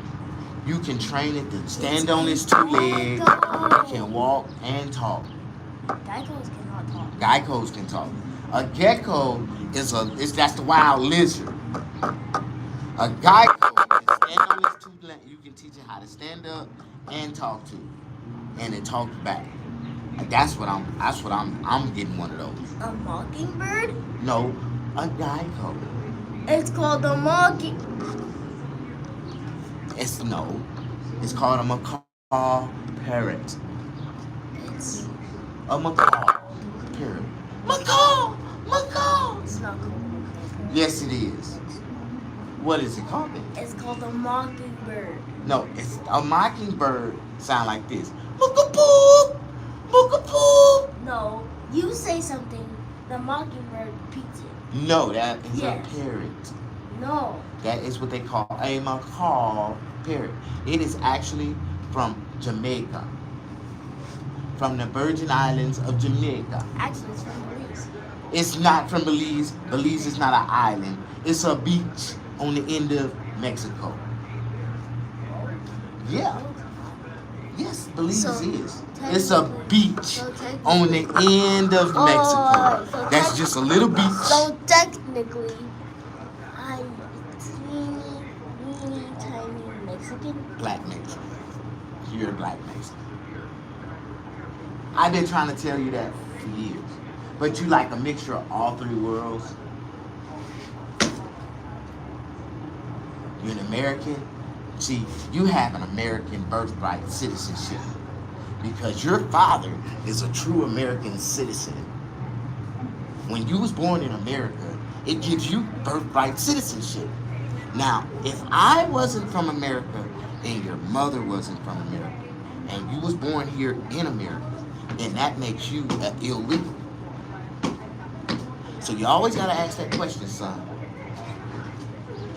Speaker 1: You can train it to stand on its two legs. It can walk and talk.
Speaker 3: Geckos cannot talk.
Speaker 1: Geckos can talk. A gecko is that's the wild lizard. A gecko can stand on its two legs. You can teach it how to stand up and talk to, and it talks back. That's what I'm getting one of those.
Speaker 3: A mockingbird?
Speaker 1: No, a gecko.
Speaker 3: It's called a mocking.
Speaker 1: It's called a macaw parrot.
Speaker 3: It's
Speaker 1: A macaw parrot. Macaw!
Speaker 3: it's not called.
Speaker 1: Yes, it is. What is it called then?
Speaker 3: It's called a mockingbird.
Speaker 1: No, it's a mockingbird sound like this. Muckapoo! Muckapoo!
Speaker 3: No, you say something, the mockingbird repeats it.
Speaker 1: No, that is
Speaker 3: Yes.
Speaker 1: a parrot.
Speaker 3: No,
Speaker 1: That is what they call a macaw parrot. It is actually from Jamaica. From the Virgin Islands of Jamaica.
Speaker 3: actually it's from Belize.
Speaker 1: It's not from Belize. Belize is not an island. It's a beach on the end of Mexico. Yeah. Yes, Belize
Speaker 3: So,
Speaker 1: is. It's a beach
Speaker 3: So technically,
Speaker 1: on the end of Mexico.
Speaker 3: so
Speaker 1: That's just a little beach.
Speaker 3: So technically, I'm a teeny, tiny Mexican.
Speaker 1: Black Mexican. You're a black Mexican. I've been trying to tell you that for years. But you like a mixture of all three worlds. You're an American. See, you have an American birthright citizenship because your father is a true American citizen. When you was born in America, it gives you birthright citizenship. Now, if I wasn't from America and your mother wasn't from America and you was born here in America, then that makes you illegal. So you always gotta ask that question, son.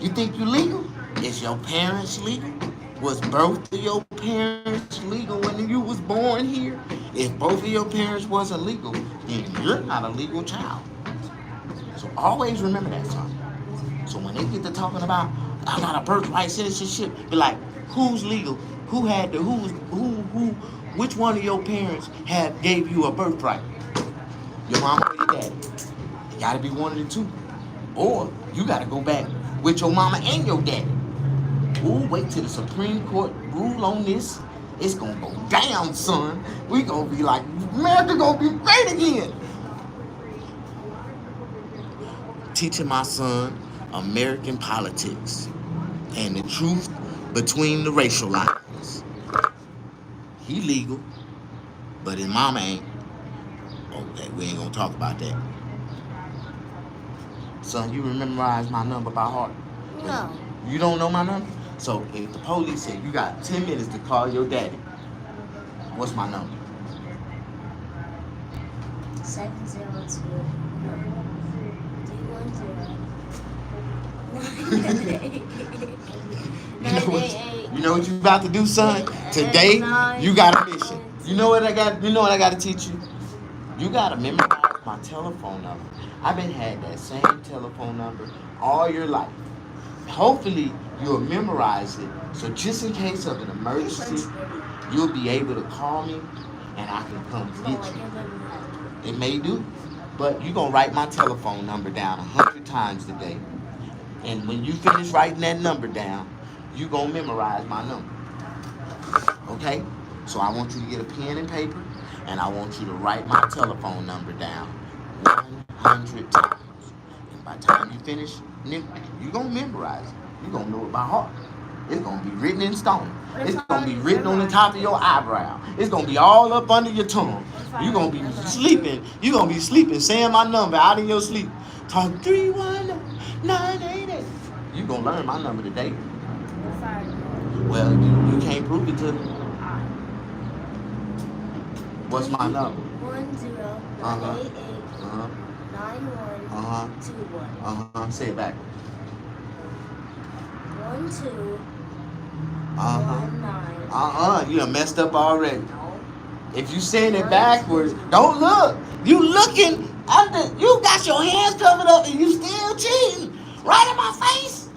Speaker 1: You think you legal? Is your parents legal? Was both of your parents legal when you was born here? If both of your parents wasn't legal, then you're not a legal child. So always remember that, son. So when they get to talking about I got a birthright citizenship, be like, who's legal? Who had the which one of your parents have gave you a birthright? Your mama or your daddy? It gotta be one of the two. Or you gotta go back with your mama and your daddy. Ooh, wait till the Supreme Court rule on this. It's gonna go down, son. We gonna be like, America gonna be great again. Teaching my son American politics and the truth between the racial lines. He legal, but his mama ain't. Okay, we ain't gonna talk about that. Son, you memorize my number by heart?
Speaker 3: No.
Speaker 1: You don't know my number? So if the police say you got 10 minutes to call your daddy, what's my number?
Speaker 3: 702
Speaker 1: You know what you about to do, son? Today, you got a mission. You know what I got to teach you? You got to memorize my telephone number. I've been had that same telephone number all your life. Hopefully, you'll memorize it. So just in case of an emergency, you'll be able to call me and I can come get you. It may do, but you're going to write my telephone number down 100 times today. And when you finish writing that number down, you're going to memorize my number. Okay? So I want you to get a pen and paper, and I want you to write my telephone number down 100 times. And by the time you finish, nigga, you're going to memorize it. You're going to know it by heart. It's going to be written in stone. It's going to be written on the top of your eyebrow. It's going to be all up under your tongue. You're going to be sleeping. You're going to be sleeping, saying my number out in your sleep. Talk 31988. You're going to learn my number today. Well, you can't prove it to me. What's my number?
Speaker 3: 10-988-9121.
Speaker 1: Say it back.
Speaker 3: 1219.
Speaker 1: You done messed up already. If you saying it backwards, don't look. You looking under. You got your hands covered up and you still cheating. Right in my face.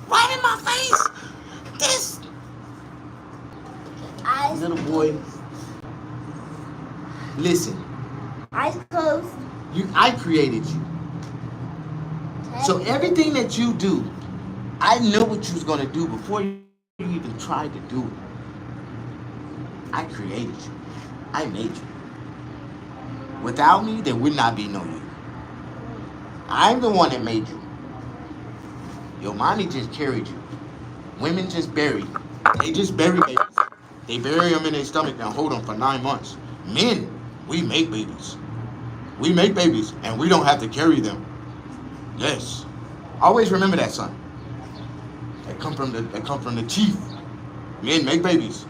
Speaker 1: Right in my face. This
Speaker 3: Eyes
Speaker 1: little boy. Listen.
Speaker 3: Eyes closed.
Speaker 1: I created you. So everything that you do, I knew what you was gonna do before you even tried to do it. I created you. I made you. Without me, there would not be no you. I'm the one that made you. Your mommy just carried you. Women just bury you. They just bury babies. They bury them in their stomach and hold them for 9 months. Men, we make babies. We make babies and we don't have to carry them. Yes. Always remember that, son. They come from the chief. Men make babies.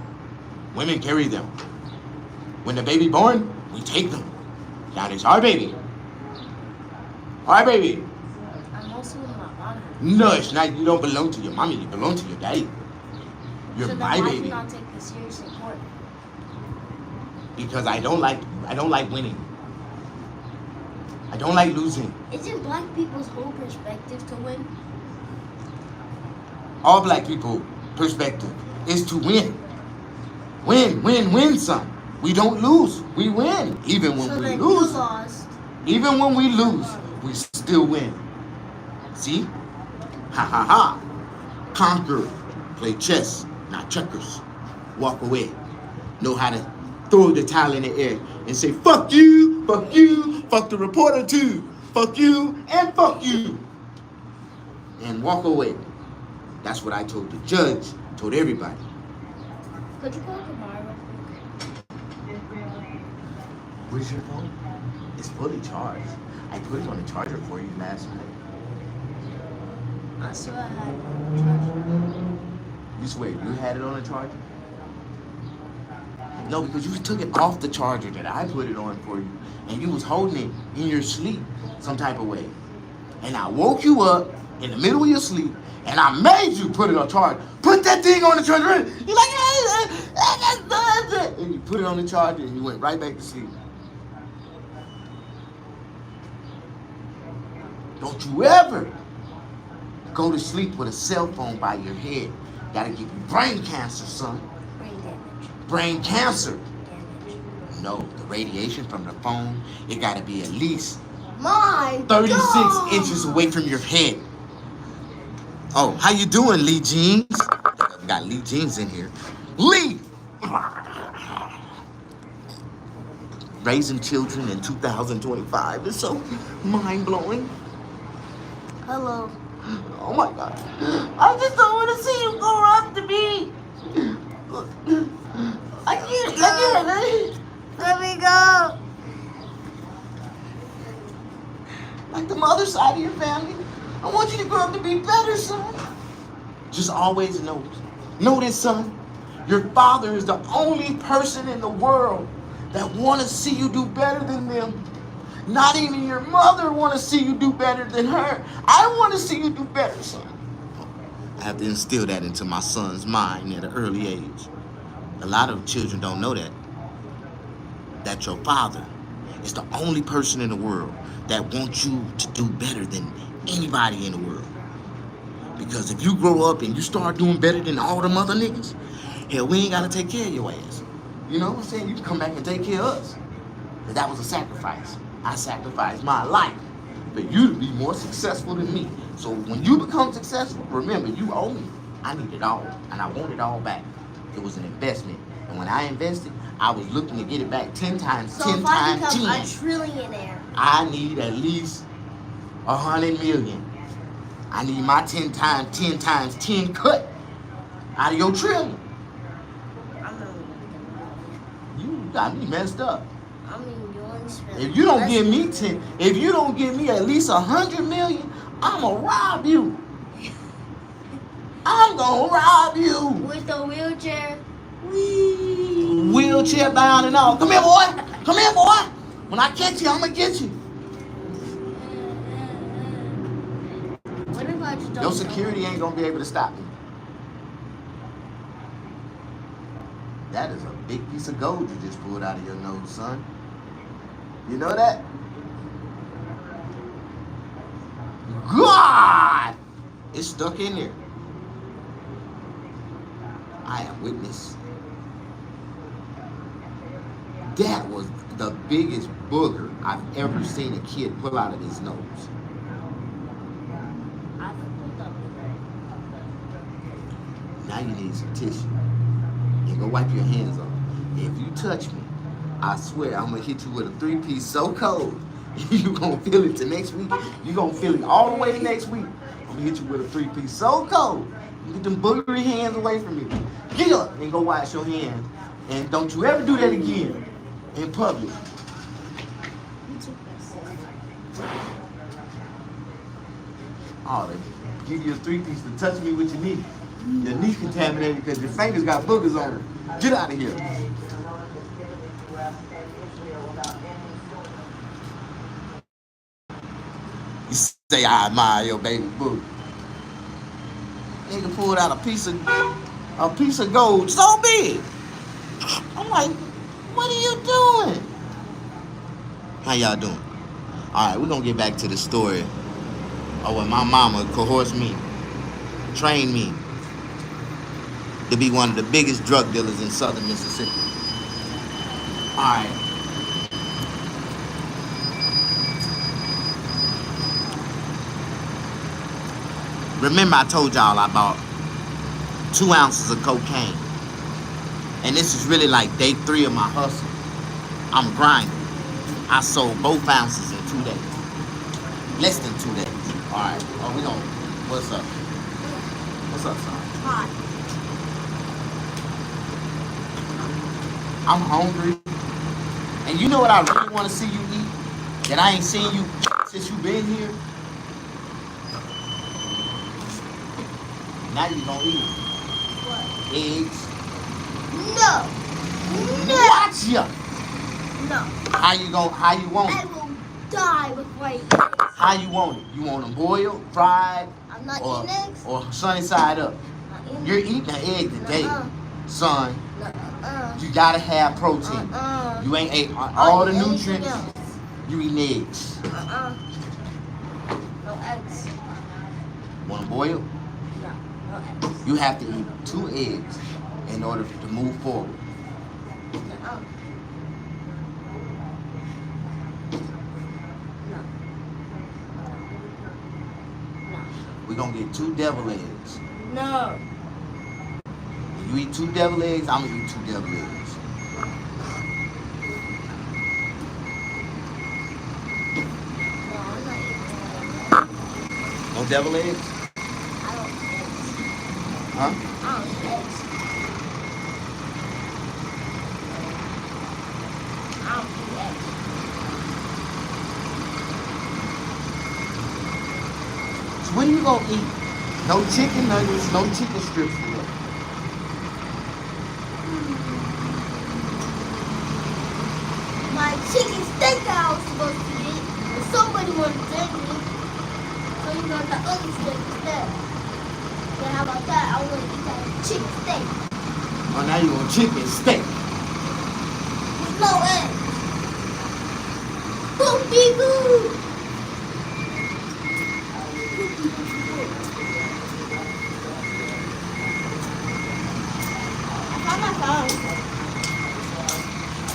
Speaker 1: Women carry them. When the baby born, we take them. That is our baby. Our baby.
Speaker 3: I'm also in my mommy.
Speaker 1: No, it's not. You don't belong to your mommy. You belong to your daddy. You're
Speaker 3: So then
Speaker 1: my
Speaker 3: why
Speaker 1: baby.
Speaker 3: do you not take this seriously important?
Speaker 1: Because I don't like winning. I don't like losing.
Speaker 3: Isn't black people's whole perspective to win?
Speaker 1: All black people perspective is to win. Win, son. We don't lose. We win. Even when
Speaker 3: So
Speaker 1: we
Speaker 3: then
Speaker 1: lose.
Speaker 3: you lost.
Speaker 1: Even when we lose, we still win. See? Ha ha ha. Conquer. Play chess, not checkers. Walk away. Know how to throw the towel in the air and say, fuck you, fuck the reporter too. Fuck you, and fuck you. And walk away. That's what I told the judge, told everybody.
Speaker 3: Could you call tomorrow?
Speaker 1: Where's your phone? It's fully charged. I put it on the charger for you last night.
Speaker 3: I saw I had it on the charger.
Speaker 1: You swear, you had it on the charger? No, because you took it off the charger that I put it on for you. And you was holding it in your sleep some type of way. And I woke you up in the middle of your sleep and I made you put it on charge. Put that thing on the charger. You're like, that's it. And you put it on the charger and you went right back to sleep. Don't you ever go to sleep with a cell phone by your head. Gotta give you brain cancer, son.
Speaker 3: Brain damage.
Speaker 1: Brain cancer.
Speaker 3: Damage.
Speaker 1: No, the radiation from the phone, it gotta be at least
Speaker 3: My
Speaker 1: 36
Speaker 3: God.
Speaker 1: inches away from your head. Oh, how you doing, Lee Jeans? We got Lee Jeans in here. Lee! Raising children in 2025 is so mind-blowing.
Speaker 3: Hello.
Speaker 1: Oh my God. I just don't want to see you grow up to be. I can't.
Speaker 3: Let me go.
Speaker 1: Like the mother side of your family. I want you to grow up to be better, son. Just always know this, son. Your father is the only person in the world that want to see you do better than them. Not even your mother want to see you do better than her. I want to see you do better, son. I have to instill that into my son's mind at an early age. A lot of children don't know that. That your father is the only person in the world that wants you to do better than anybody in the world. Because if you grow up and you start doing better than all them other niggas, hell, we ain't got to take care of your ass. You know what I'm saying? You can come back and take care of us. But that was a sacrifice. I sacrificed my life for you to be more successful than me. So when you become successful, remember, you owe me. I need it all, and I want it all back. It was an investment And when I invested, I was looking to get it back 10 times,
Speaker 3: So
Speaker 1: 10
Speaker 3: if I
Speaker 1: times
Speaker 3: become
Speaker 1: 10.
Speaker 3: a trillionaire,
Speaker 1: I need at least 100 million. I need my 10 times 10 times 10 cut out of your trillion.
Speaker 3: I'm not gonna
Speaker 1: You got me messed up.
Speaker 3: I mean, you only spend.
Speaker 1: If you don't
Speaker 3: less
Speaker 1: give me
Speaker 3: than-
Speaker 1: 10, if you don't give me at least 100 million, I'ma rob you. I'm gonna rob you.
Speaker 3: With the wheelchair.
Speaker 1: Wheelchair bound and all. Come here, boy. Come here, boy. When I catch you, I'm gonna get you.
Speaker 3: What if I just don't
Speaker 1: Your security ain't gonna be able to stop me. That is a big piece of gold you just pulled out of your nose, son. You know that? God! It's stuck in there. I am witness. That was the biggest booger I've ever seen a kid pull out of his nose.
Speaker 3: I put up.
Speaker 1: Now you need some tissue. And go wipe your hands on it. If you touch me, I swear I'm gonna hit you with a 3-piece so cold. You gonna feel it to next week. You gonna feel it all the way to next week. I'm gonna hit you with a 3-piece so cold. You get them boogery hands away from me. Get up and go wash your hands. And don't you ever do that again in public. Oh, they give you a 3-piece to touch me with your knee. Your knee contaminated because your fingers got boogers on it. Get out of here. You say I admire your baby boo. Nigga pulled out a piece of gold so big. I'm like, what are you doing? How y'all doing? All right, we're gonna get back to the story of when my mama coerced me, trained me to be one of the biggest drug dealers in southern Mississippi. All right. Remember I told y'all I bought 2 ounces of cocaine. And this is really like day 3 of my hustle. I'm grinding. I sold both ounces in 2 days. Less than 2 days. All right. Oh, we gonna, what's up? What's up, son?
Speaker 3: Hot.
Speaker 1: I'm hungry. And you know what I really want to see you eat? That I ain't seen you since you been here? Now you gonna eat it.
Speaker 3: What?
Speaker 1: Eggs.
Speaker 3: No. No.
Speaker 1: Watch ya.
Speaker 3: No.
Speaker 1: How you want
Speaker 3: I
Speaker 1: it?
Speaker 3: will die before I eat eggs.
Speaker 1: How you want it? You want them boiled, fried,
Speaker 3: I'm not
Speaker 1: or,
Speaker 3: eating eggs.
Speaker 1: or sunny side up?
Speaker 3: Not eating
Speaker 1: You're eating an egg today,
Speaker 3: Nuh-uh.
Speaker 1: son.
Speaker 3: Nuh-uh.
Speaker 1: You gotta have protein.
Speaker 3: Uh-uh.
Speaker 1: You ain't ate all the
Speaker 3: Anything
Speaker 1: nutrients.
Speaker 3: else.
Speaker 1: You eating eggs.
Speaker 3: No eggs.
Speaker 1: Want them boiled?
Speaker 3: No. No eggs.
Speaker 1: You have to eat 2 eggs in order to move forward.
Speaker 3: Nuh-uh. No. No.
Speaker 1: We're gonna get 2 devil eggs.
Speaker 3: No.
Speaker 1: You eat 2 devil eggs, I'm gonna eat 2 devil eggs.
Speaker 3: No, I'm not eating eggs.
Speaker 1: No devil eggs?
Speaker 3: I don't eat eggs.
Speaker 1: Huh?
Speaker 3: I don't eat eggs. I don't eat eggs.
Speaker 1: So what are you gonna eat? No chicken nuggets, no chicken strips for you.
Speaker 3: My chicken steak that I was supposed to eat, but somebody wanted to take me. So you got the other steak instead. Then how about that? I want to eat that chicken steak
Speaker 1: Oh, now you want chicken steak.
Speaker 3: with no eggs. Boom, bee, boo. I found my phone.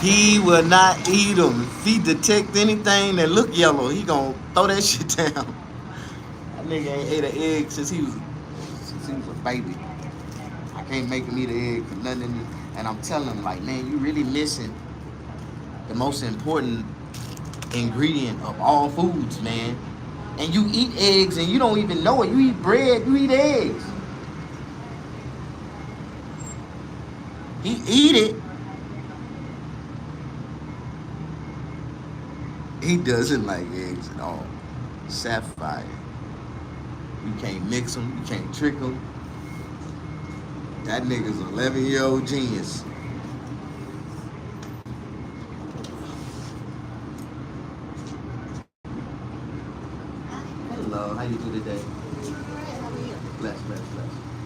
Speaker 1: He will not eat them. If he detect anything that look yellow, he gonna throw that shit down. That nigga ain't ate an egg since he was a baby. I can't make him eat an egg for nothing And I'm telling them, like, man, you really missing the most important ingredient of all foods, man. And you eat eggs and you don't even know it. You eat bread, you eat eggs. He eat it. He doesn't like eggs at all. Sapphire. You can't mix them. You can't trick them. That nigga's an 11-year-old genius. Hello, how you do today? Bless, bless, bless.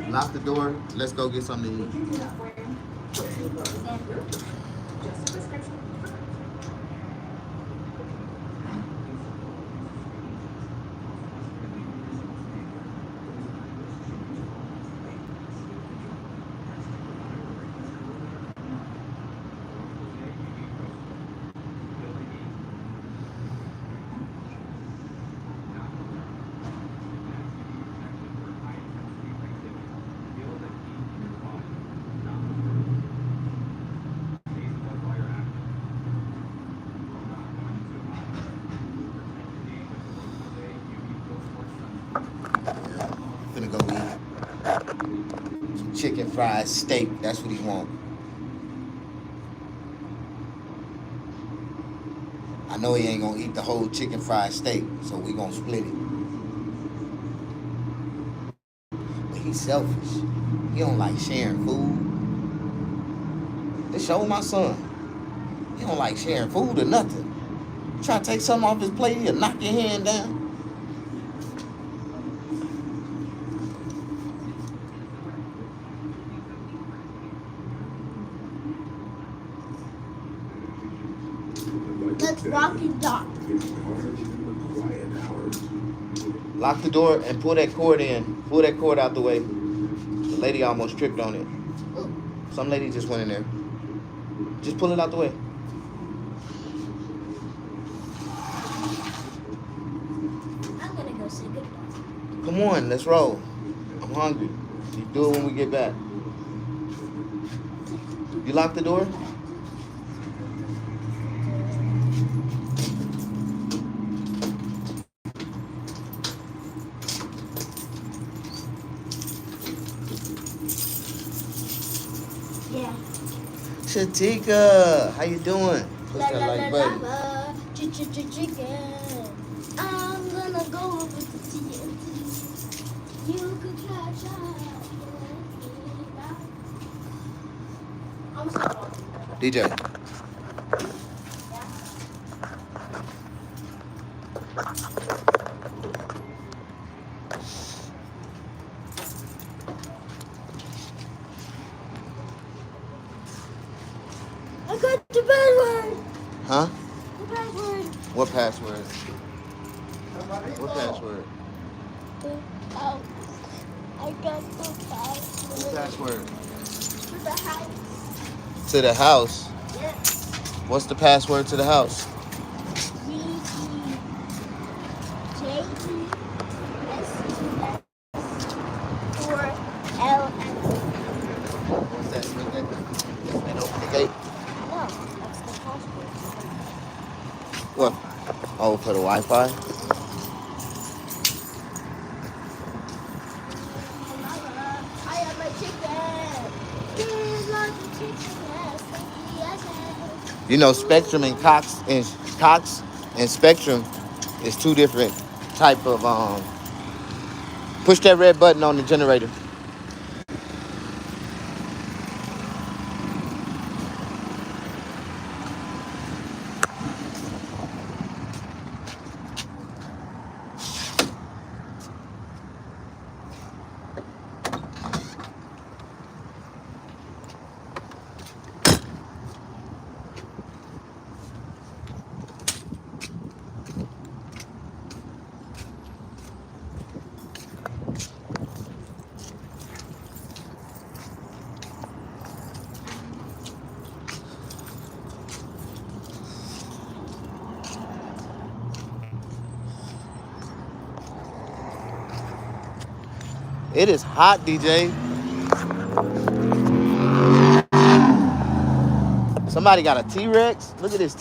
Speaker 1: Lock the door. Let's go get something to eat. Finna go eat some chicken fried steak. That's what he want. I know he ain't gonna eat the whole chicken fried steak, so we gonna split it. But he's selfish. He don't like sharing food. Just show my son. He don't like sharing food or nothing. You try to take something off his plate, he'll knock your hand down.
Speaker 3: Let's rock and rock.
Speaker 1: Lock the door and pull that cord in. Pull that cord out the way. The lady almost tripped on it. Some lady just went in there. Just pull it out the way.
Speaker 3: I'm gonna go say goodbye.
Speaker 1: Come on, let's roll. I'm hungry. You do it when we get back. You lock the door?
Speaker 3: Yeah.
Speaker 1: Shatika, how you doing? Push that like button.
Speaker 3: Chicken. I'm gonna go over to TNT. You could catch up. I'm sorry.
Speaker 1: DJ.
Speaker 3: I got the password.
Speaker 1: Huh?
Speaker 3: The password.
Speaker 1: What password? What password?
Speaker 3: Oh, I got the
Speaker 1: What
Speaker 3: password.
Speaker 1: password?
Speaker 3: To the house.
Speaker 1: To the house.
Speaker 3: Yes.
Speaker 1: What's the password to the house? What's that? That open the gate?
Speaker 3: No, that's the password.
Speaker 1: What? Oh, for the Wi-Fi?
Speaker 3: I have my chicken. Here's lots of chicken. Yes, yes.
Speaker 1: You know, Spectrum and Cox and Spectrum is two different type of push that red button on the generator. It is hot, DJ. Somebody got a T-Rex. Look at this